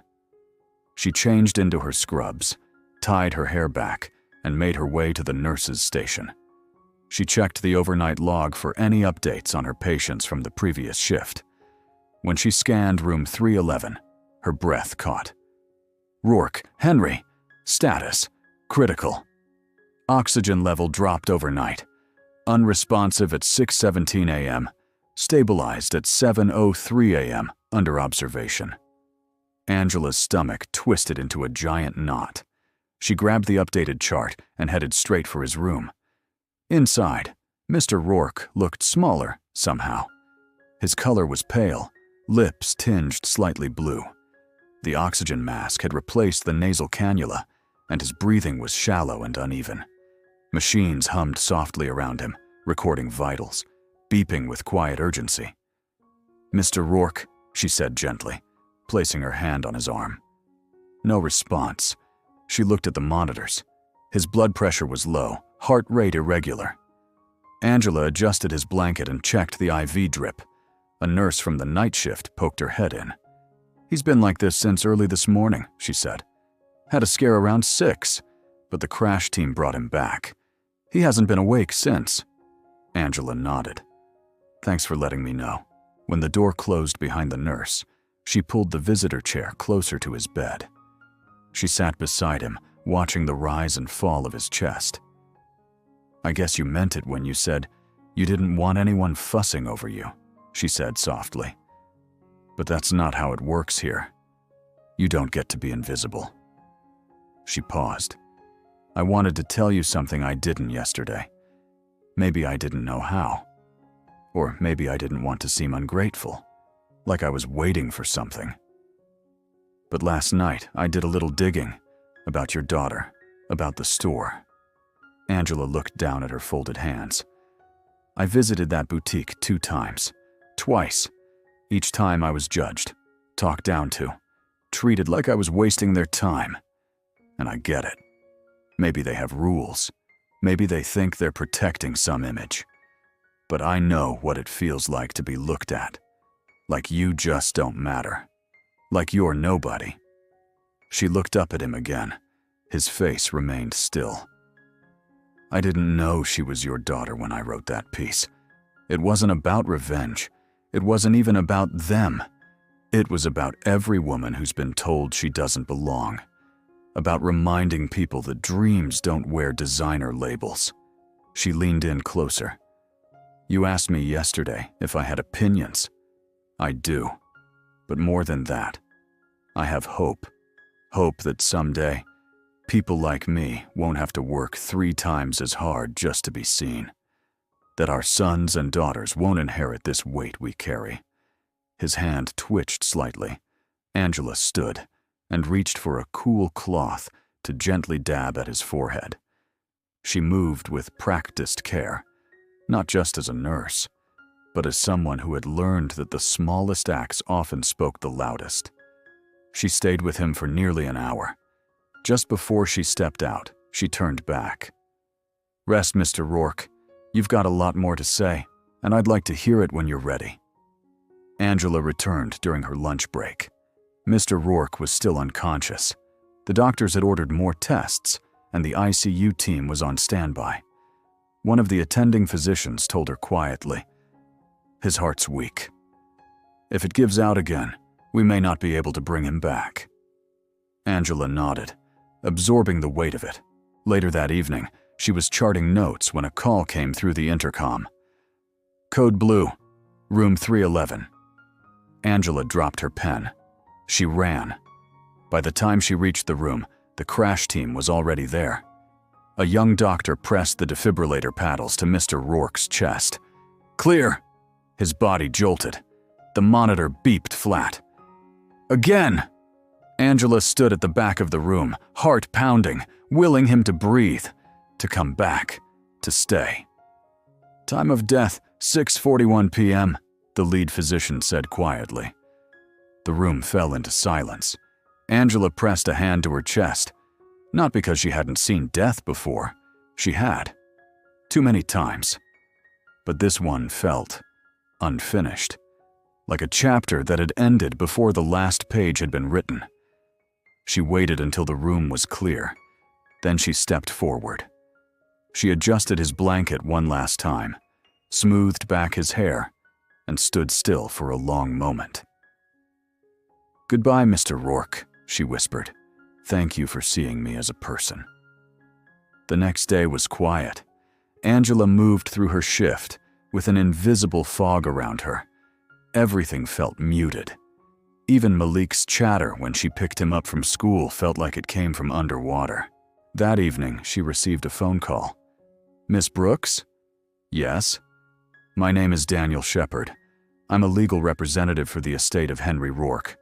She changed into her scrubs, tied her hair back, and made her way to the nurse's station. She checked the overnight log for any updates on her patients from the previous shift. When she scanned room 311, her breath caught. "Rourke, Henry, status, critical. Oxygen level dropped overnight. Unresponsive at 6:17 a.m., stabilized at 7:03 a.m., under observation." Angela's stomach twisted into a giant knot. She grabbed the updated chart and headed straight for his room. Inside, Mr. Rourke looked smaller somehow. His color was pale, lips tinged slightly blue. The oxygen mask had replaced the nasal cannula, and his breathing was shallow and uneven. Machines hummed softly around him, recording vitals, beeping with quiet urgency. "Mr. Rourke," she said gently, placing her hand on his arm. No response. She looked at the monitors. His blood pressure was low, heart rate irregular. Angela adjusted his blanket and checked the IV drip. A nurse from the night shift poked her head in. "He's been like this since early this morning," she said. "Had a scare around 6, but the crash team brought him back. He hasn't been awake since." Angela nodded. "Thanks for letting me know." When the door closed behind the nurse, she pulled the visitor chair closer to his bed. She sat beside him, watching the rise and fall of his chest. "I guess you meant it when you said you didn't want anyone fussing over you," she said softly. "But that's not how it works here. You don't get to be invisible." She paused. "I wanted to tell you something I didn't yesterday. Maybe I didn't know how. Or maybe I didn't want to seem ungrateful, like I was waiting for something. But last night I did a little digging about your daughter, about the store." Angela looked down at her folded hands. "I visited that boutique 2 times. Twice. Each time I was judged, talked down to, treated like I was wasting their time. And I get it. Maybe they have rules. Maybe they think they're protecting some image. but I know what it feels like to be looked at. Like you just don't matter. Like you're nobody." She looked up at him again. His face remained still. "I didn't know she was your daughter when I wrote that piece. It wasn't about revenge. It wasn't even about them. It was about every woman who's been told she doesn't belong. About reminding people that dreams don't wear designer labels." She leaned in closer. "You asked me yesterday if I had opinions. I do. But more than that, I have hope. Hope that someday, people like me won't have to work 3 times as hard just to be seen. That our sons and daughters won't inherit this weight we carry." His hand twitched slightly. Angela stood and reached for a cool cloth to gently dab at his forehead. She moved with practiced care, not just as a nurse, but as someone who had learned that the smallest acts often spoke the loudest. She stayed with him for nearly an hour. Just before she stepped out, she turned back. "Rest, Mr. Rourke. You've got a lot more to say, and I'd like to hear it when you're ready." Angela returned during her lunch break. Mr. Rourke was still unconscious. The doctors had ordered more tests, and the ICU team was on standby. One of the attending physicians told her quietly, "His heart's weak. If it gives out again, we may not be able to bring him back." Angela nodded, absorbing the weight of it. Later that evening, she was charting notes when a call came through the intercom. "Code Blue, room 311. Angela dropped her pen. She ran. By the time she reached the room, the crash team was already there. A young doctor pressed the defibrillator paddles to Mr. Rourke's chest. "Clear!" His body jolted. The monitor beeped flat. "Again!" Angela stood at the back of the room, heart pounding, willing him to breathe, to come back, to stay. "Time of death, 6:41 p.m., the lead physician said quietly. The room fell into silence. Angela pressed a hand to her chest, not because she hadn't seen death before. She had. Too many times. But this one felt unfinished, like a chapter that had ended before the last page had been written. She waited until the room was clear. Then she stepped forward. She adjusted his blanket one last time, smoothed back his hair, and stood still for a long moment. "Goodbye, Mr. Rourke," she whispered. "Thank you for seeing me as a person." The next day was quiet. Angela moved through her shift with an invisible fog around her. Everything felt muted. Even Malik's chatter when she picked him up from school felt like it came from underwater. That evening, she received a phone call. "Miss Brooks?" "Yes." "My name is Daniel Shepard. I'm a legal representative for the estate of Henry Rourke.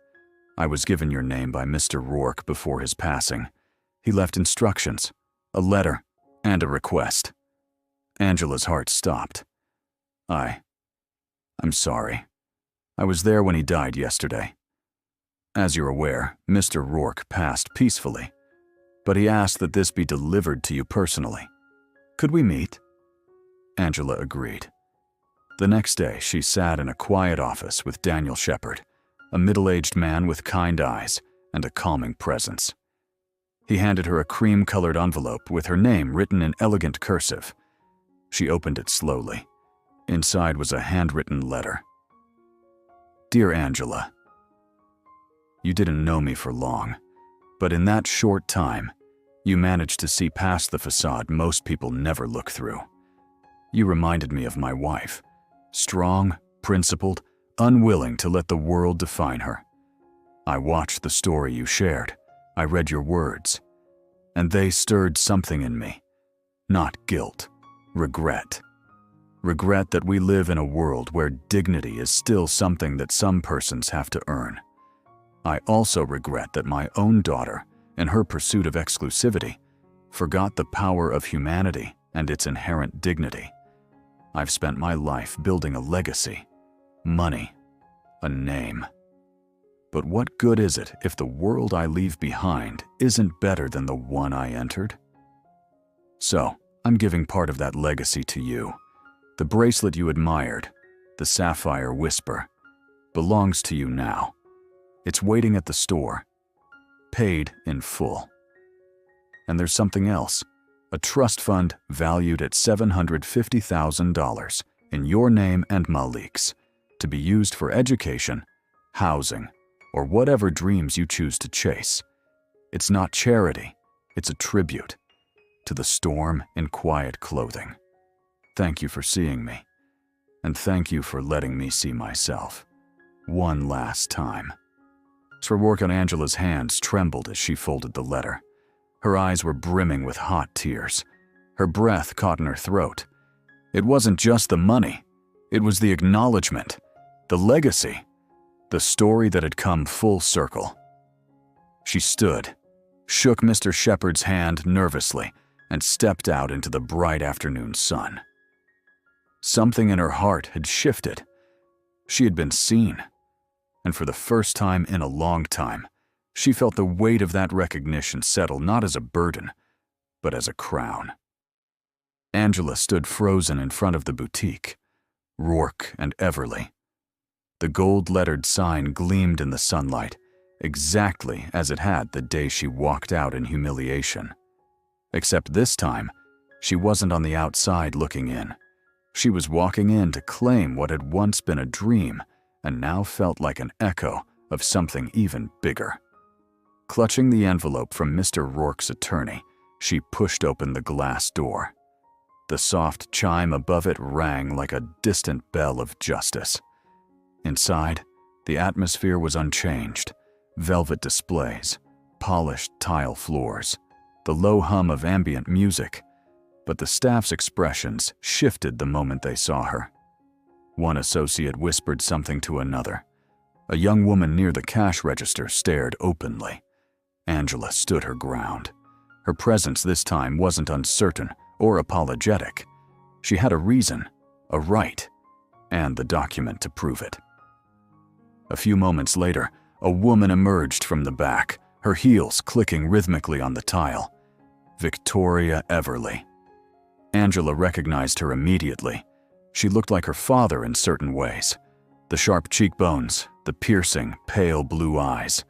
I was given your name by Mr. Rourke before his passing. He left instructions, a letter, and a request." Angela's heart stopped. I'm sorry. I was there when he died yesterday. As you're aware, Mr. Rourke passed peacefully, but he asked that this be delivered to you personally. Could we meet?" Angela agreed. The next day, she sat in a quiet office with Daniel Shepard, a middle-aged man with kind eyes and a calming presence. He handed her a cream-colored envelope with her name written in elegant cursive. She opened it slowly. Inside was a handwritten letter. "Dear Angela, you didn't know me for long, but in that short time, you managed to see past the facade most people never look through. You reminded me of my wife, strong, principled, unwilling to let the world define her. I watched the story you shared. I read your words, and they stirred something in me. Not guilt, regret. Regret that we live in a world where dignity is still something that some persons have to earn. I also regret that my own daughter, in her pursuit of exclusivity, forgot the power of humanity and its inherent dignity. I've spent my life building a legacy, money, a name. But what good is it if the world I leave behind isn't better than the one I entered? So, I'm giving part of that legacy to you. The bracelet you admired, the sapphire whisper, belongs to you now. It's waiting at the store, paid in full. And there's something else, a trust fund valued at $750,000 in your name and Malik's, to be used for education, housing, or whatever dreams you choose to chase. It's not charity, it's a tribute to the storm in quiet clothing. Thank you for seeing me, and thank you for letting me see myself one last time. Sir Rourke and Angela's hands trembled as she folded the letter. Her eyes were brimming with hot tears. Her breath caught in her throat. It wasn't just the money. It was the acknowledgement, the legacy, the story that had come full circle. She stood, shook Mr. Shepherd's hand nervously, and stepped out into the bright afternoon sun. Something in her heart had shifted. She had been seen, and for the first time in a long time, she felt the weight of that recognition settle not as a burden, but as a crown. Angela stood frozen in front of the boutique, Rourke and Everly. The gold-lettered sign gleamed in the sunlight, exactly as it had the day she walked out in humiliation. Except this time, she wasn't on the outside looking in. She was walking in to claim what had once been a dream and now felt like an echo of something even bigger. Clutching the envelope from Mr. Rourke's attorney, she pushed open the glass door. The soft chime above it rang like a distant bell of justice. Inside, the atmosphere was unchanged. Velvet displays, polished tile floors, the low hum of ambient music, but the staff's expressions shifted the moment they saw her. One associate whispered something to another. A young woman near the cash register stared openly. Angela stood her ground. Her presence this time wasn't uncertain or apologetic. She had a reason, a right, and the document to prove it. A few moments later, a woman emerged from the back, her heels clicking rhythmically on the tile. Victoria Everly. Angela recognized her immediately. She looked like her father in certain ways. The sharp cheekbones, the piercing, pale blue eyes.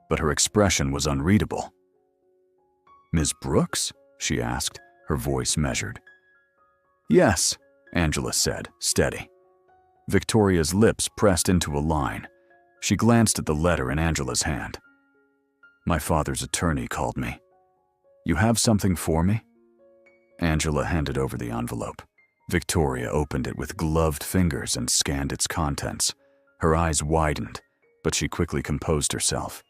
But her expression was unreadable. "Ms. Brooks?" she asked, her voice measured. "Yes," Angela said, steady. Victoria's lips pressed into a line. She glanced at the letter in Angela's hand. "My father's attorney called me. You have something for me?" Angela handed over the envelope. Victoria opened it with gloved fingers and scanned its contents. Her eyes widened, but she quickly composed herself.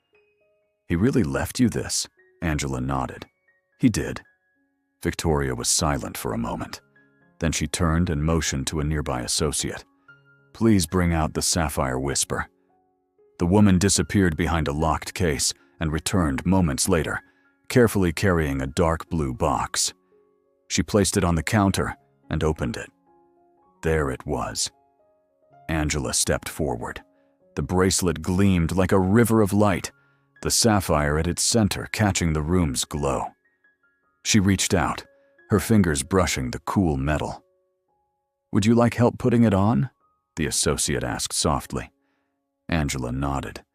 "He really left you this?" Angela nodded. "He did." Victoria was silent for a moment. Then she turned and motioned to a nearby associate. "Please bring out the sapphire whisper." The woman disappeared behind a locked case and returned moments later, carefully carrying a dark blue box. She placed it on the counter and opened it. There it was. Angela stepped forward. The bracelet gleamed like a river of light, the sapphire at its center catching the room's glow. She reached out, her fingers brushing the cool metal. "Would you like help putting it on?" the associate asked softly. Angela nodded.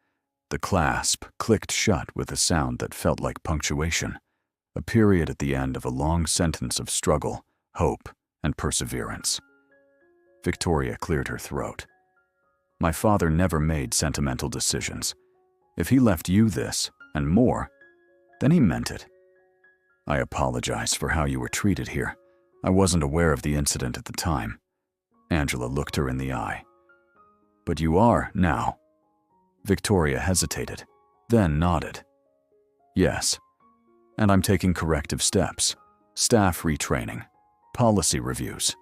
The clasp clicked shut with a sound that felt like punctuation, a period at the end of a long sentence of struggle, hope, and perseverance. Victoria cleared her throat. "My father never made sentimental decisions. If he left you this, and more, then he meant it. I apologize for how you were treated here. I wasn't aware of the incident at the time." Angela looked her in the eye. "But you are now." Victoria hesitated, then nodded. "Yes, and I'm taking corrective steps, staff retraining, policy reviews.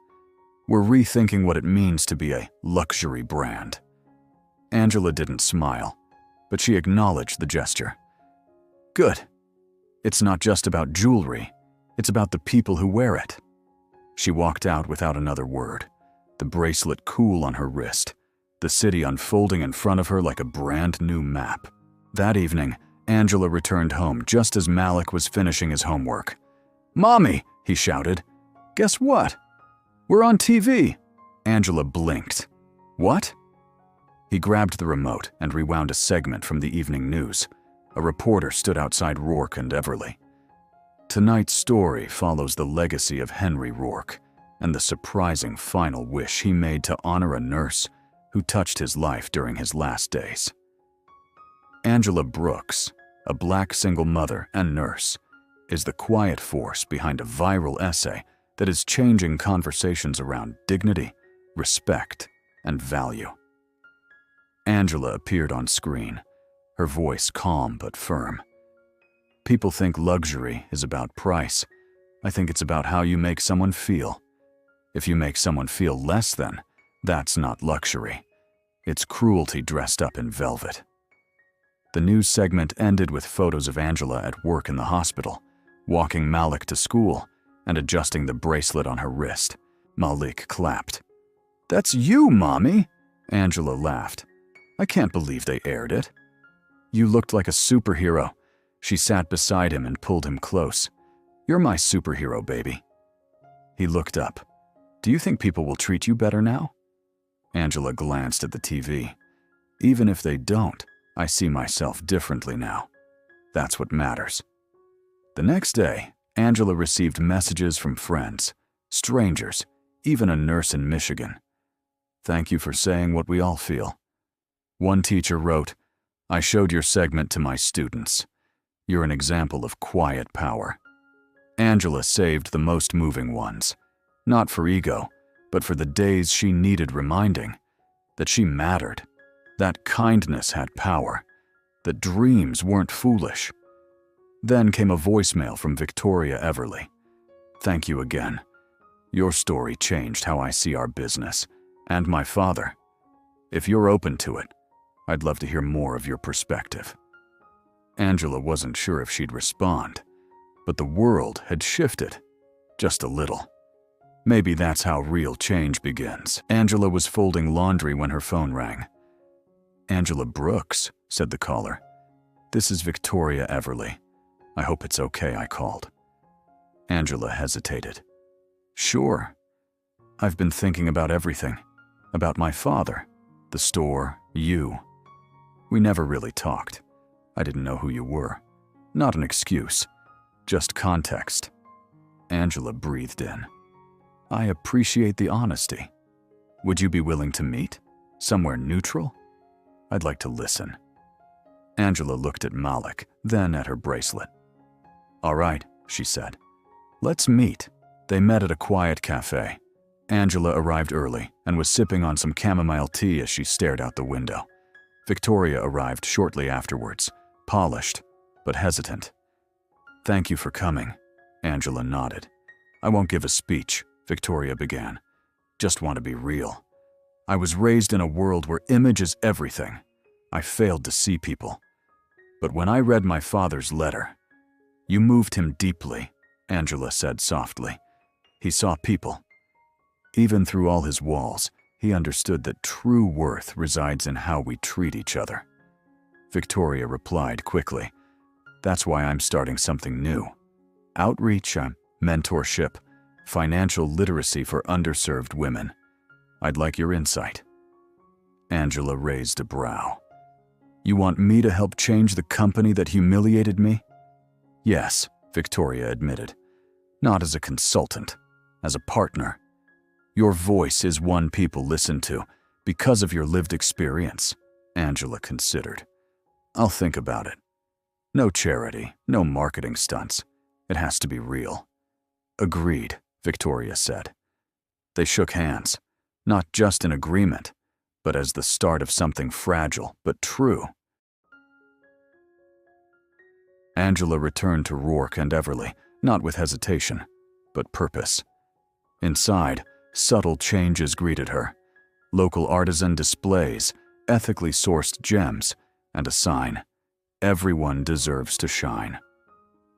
We're rethinking what it means to be a luxury brand." Angela didn't smile, but she acknowledged the gesture. "Good. It's not just about jewelry, it's about the people who wear it." She walked out without another word, the bracelet cool on her wrist, the city unfolding in front of her like a brand new map. That evening, Angela returned home just as Malik was finishing his homework. "Mommy," he shouted, "guess what? We're on TV." Angela blinked. What? He grabbed the remote and rewound a segment from the evening news. A reporter stood outside Rourke and Everly. Tonight's story follows the legacy of Henry Rourke and the surprising final wish he made to honor a nurse who touched his life during his last days. Angela Brooks, a black single mother and nurse, is the quiet force behind a viral essay that is changing conversations around dignity, respect, and value. Angela appeared on screen, her voice calm but firm. People think luxury is about price. I think it's about how you make someone feel. If you make someone feel less than, that's not luxury. It's cruelty dressed up in velvet. The news segment ended with photos of Angela at work in the hospital, walking Malik to school and adjusting the bracelet on her wrist. Malik clapped. "That's you, Mommy!" Angela laughed. "I can't believe they aired it." "You looked like a superhero." She sat beside him and pulled him close. "You're my superhero, baby." He looked up. "Do you think people will treat you better now?" Angela glanced at the TV. "Even if they don't, I see myself differently now. That's what matters." The next day, Angela received messages from friends, strangers, even a nurse in Michigan. "Thank you for saying what we all feel." One teacher wrote, "I showed your segment to my students. You're an example of quiet power." Angela saved the most moving ones, not for ego, but for the days she needed reminding that she mattered, that kindness had power, that dreams weren't foolish. Then came a voicemail from Victoria Everly. "Thank you again. Your story changed how I see our business, and my father. If you're open to it, I'd love to hear more of your perspective." Angela wasn't sure if she'd respond, but the world had shifted, just a little. Maybe that's how real change begins. Angela was folding laundry when her phone rang. "Angela Brooks," said the caller. "This is Victoria Everly. I hope it's okay I called." Angela hesitated. "Sure. I've been thinking about everything. About my father, the store, you. We never really talked. I didn't know who you were. Not an excuse, just context." Angela breathed in. "I appreciate the honesty. Would you be willing to meet? Somewhere neutral? I'd like to listen." Angela looked at Malik, then at her bracelet. "All right," she said. "Let's meet." They met at a quiet cafe. Angela arrived early and was sipping on some chamomile tea as she stared out the window. Victoria arrived shortly afterwards, polished, but hesitant. "Thank you for coming," Angela nodded. "I won't give a speech," Victoria began. "Just want to be real. I was raised in a world where image is everything. I failed to see people. But when I read my father's letter—" "You moved him deeply," Angela said softly. "He saw people. Even through all his walls, he understood that true worth resides in how we treat each other." Victoria replied quickly, "That's why I'm starting something new. Outreach, mentorship, financial literacy for underserved women. I'd like your insight." Angela raised a brow. "You want me to help change the company that humiliated me?" "Yes," Victoria admitted. "Not as a consultant, as a partner. Your voice is one people listen to because of your lived experience," Angela considered. "I'll think about it. No charity, no marketing stunts. It has to be real." "Agreed," Victoria said. They shook hands, not just in agreement, but as the start of something fragile but true. Angela returned to Rourke and Everly, not with hesitation, but purpose. Inside, subtle changes greeted her. Local artisan displays, ethically sourced gems, and a sign: "Everyone deserves to shine."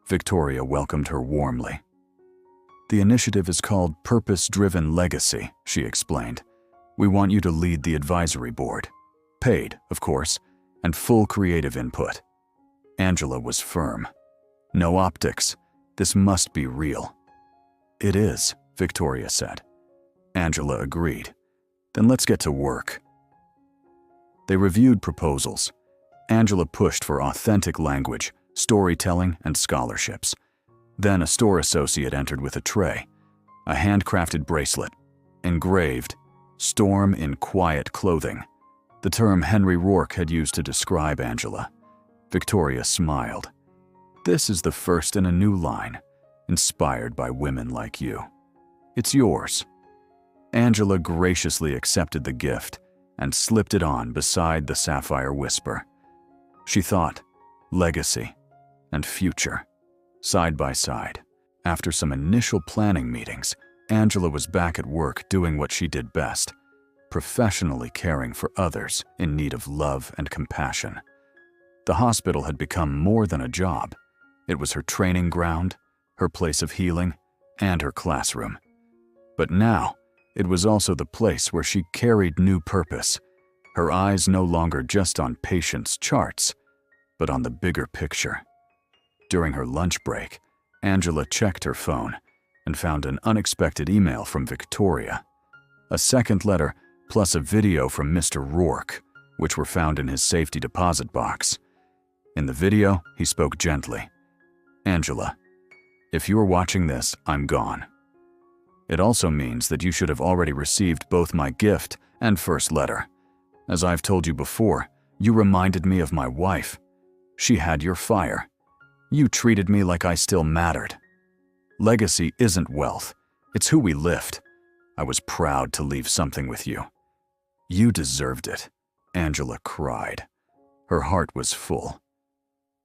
Victoria welcomed her warmly. "The initiative is called Purpose-Driven Legacy," she explained. "We want you to lead the advisory board. Paid, of course, and full creative input." Angela was firm. "No optics. This must be real." "It is," Victoria said. Angela agreed. Then let's get to work. They reviewed proposals. Angela pushed for authentic language, storytelling, and scholarships. Then a store associate entered with a tray, a handcrafted bracelet, engraved, "Storm in quiet clothing," the term Henry Rourke had used to describe Angela. Victoria smiled. "This is the first in a new line, inspired by women like you. It's yours." Angela graciously accepted the gift and slipped it on beside the sapphire whisper. She thought, legacy and future, side by side. After some initial planning meetings, Angela was back at work doing what she did best, professionally caring for others in need of love and compassion. The hospital had become more than a job. It was her training ground, her place of healing, and her classroom. But now, it was also the place where she carried new purpose, her eyes no longer just on patients' charts, but on the bigger picture. During her lunch break, Angela checked her phone and found an unexpected email from Victoria. A second letter plus a video from Mr. Rourke, which were found in his safety deposit box. In the video, he spoke gently. "Angela, if you're watching this, I'm gone. It also means that you should have already received both my gift and first letter. As I've told you before, you reminded me of my wife. She had your fire. You treated me like I still mattered. Legacy isn't wealth, it's who we lift. I was proud to leave something with you. You deserved it." Angela cried. Her heart was full.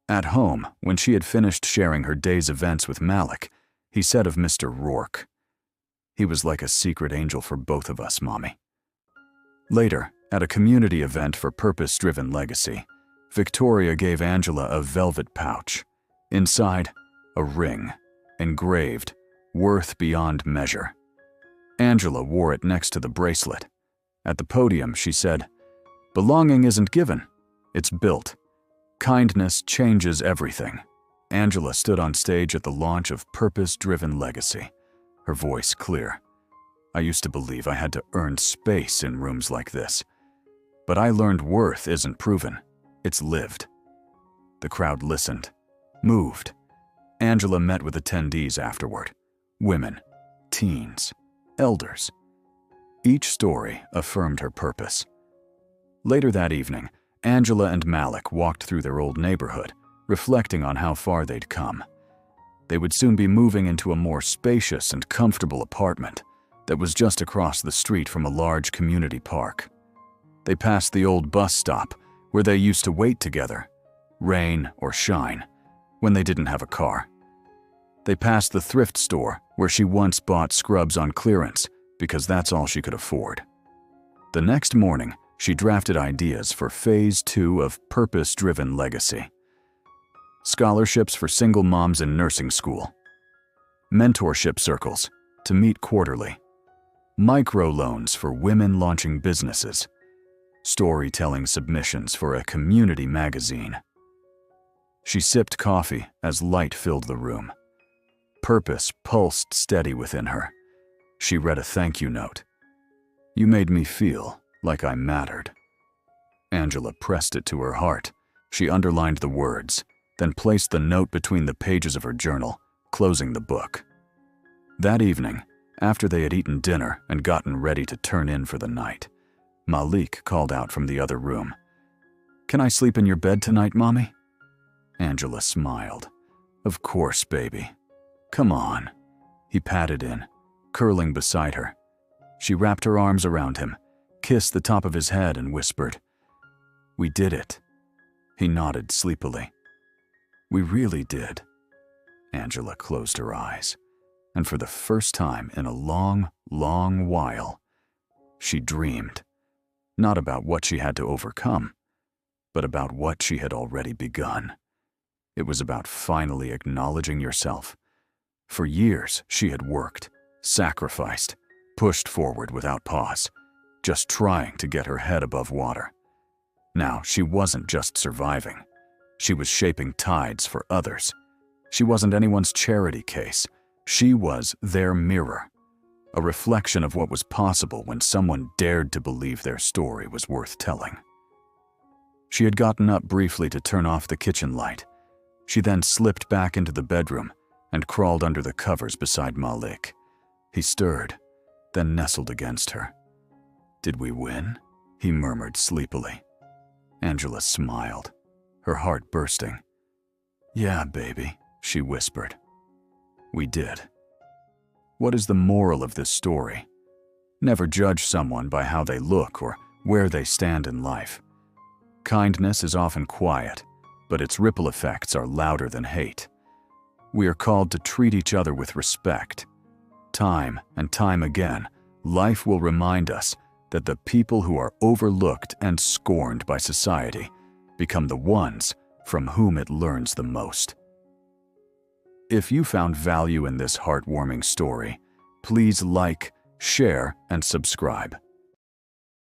At home, when she had finished sharing her day's events with Malik, he said of Mr. Rourke, "He was like a secret angel for both of us, Mommy." Later, at a community event for purpose-driven legacy, Victoria gave Angela a velvet pouch. Inside, a ring, engraved, "Worth beyond measure." Angela wore it next to the bracelet. At the podium, she said, "Belonging isn't given, it's built. Kindness changes everything." Angela stood on stage at the launch of Purpose-Driven Legacy, her voice clear. "I used to believe I had to earn space in rooms like this. But I learned worth isn't proven, it's lived." The crowd listened, moved. Angela met with attendees afterward. Women, teens, elders. Each story affirmed her purpose. Later that evening, Angela and Malik walked through their old neighborhood, reflecting on how far they'd come. They would soon be moving into a more spacious and comfortable apartment that was just across the street from a large community park. They passed the old bus stop where they used to wait together, rain or shine, when they didn't have a car. They passed the thrift store where she once bought scrubs on clearance because that's all she could afford. The next morning, she drafted ideas for Phase 2 of Purpose-Driven Legacy. Scholarships for single moms in nursing school. Mentorship circles to meet quarterly. Microloans for women launching businesses. Storytelling submissions for a community magazine. She sipped coffee as light filled the room. Purpose pulsed steady within her. She read a thank you note. "You made me feel like I mattered." Angela pressed it to her heart. She underlined the words, then placed the note between the pages of her journal, closing the book. That evening, after they had eaten dinner and gotten ready to turn in for the night, Malik called out from the other room, "Can I sleep in your bed tonight, Mommy?" Angela smiled. "Of course, baby. Come on." He patted in, curling beside her. She wrapped her arms around him, kissed the top of his head and whispered, "We did it." He nodded sleepily. "We really did." Angela closed her eyes, and for the first time in a long, long while, she dreamed, not about what she had to overcome, but about what she had already begun. It was about finally acknowledging yourself. For years, she had worked, sacrificed, pushed forward without pause, just trying to get her head above water. Now, she wasn't just surviving. She was shaping tides for others. She wasn't anyone's charity case. She was their mirror. a reflection of what was possible when someone dared to believe their story was worth telling. She had gotten up briefly to turn off the kitchen light. She then slipped back into the bedroom and crawled under the covers beside Malik. He stirred, then nestled against her. "Did we win?" he murmured sleepily. Angela smiled, her heart bursting. "Yeah, baby," she whispered. "We did." What is the moral of this story? Never judge someone by how they look or where they stand in life. Kindness is often quiet, but its ripple effects are louder than hate. We are called to treat each other with respect. Time and time again, life will remind us that the people who are overlooked and scorned by society become the ones from whom it learns the most. If you found value in this heartwarming story, please like, share, and subscribe.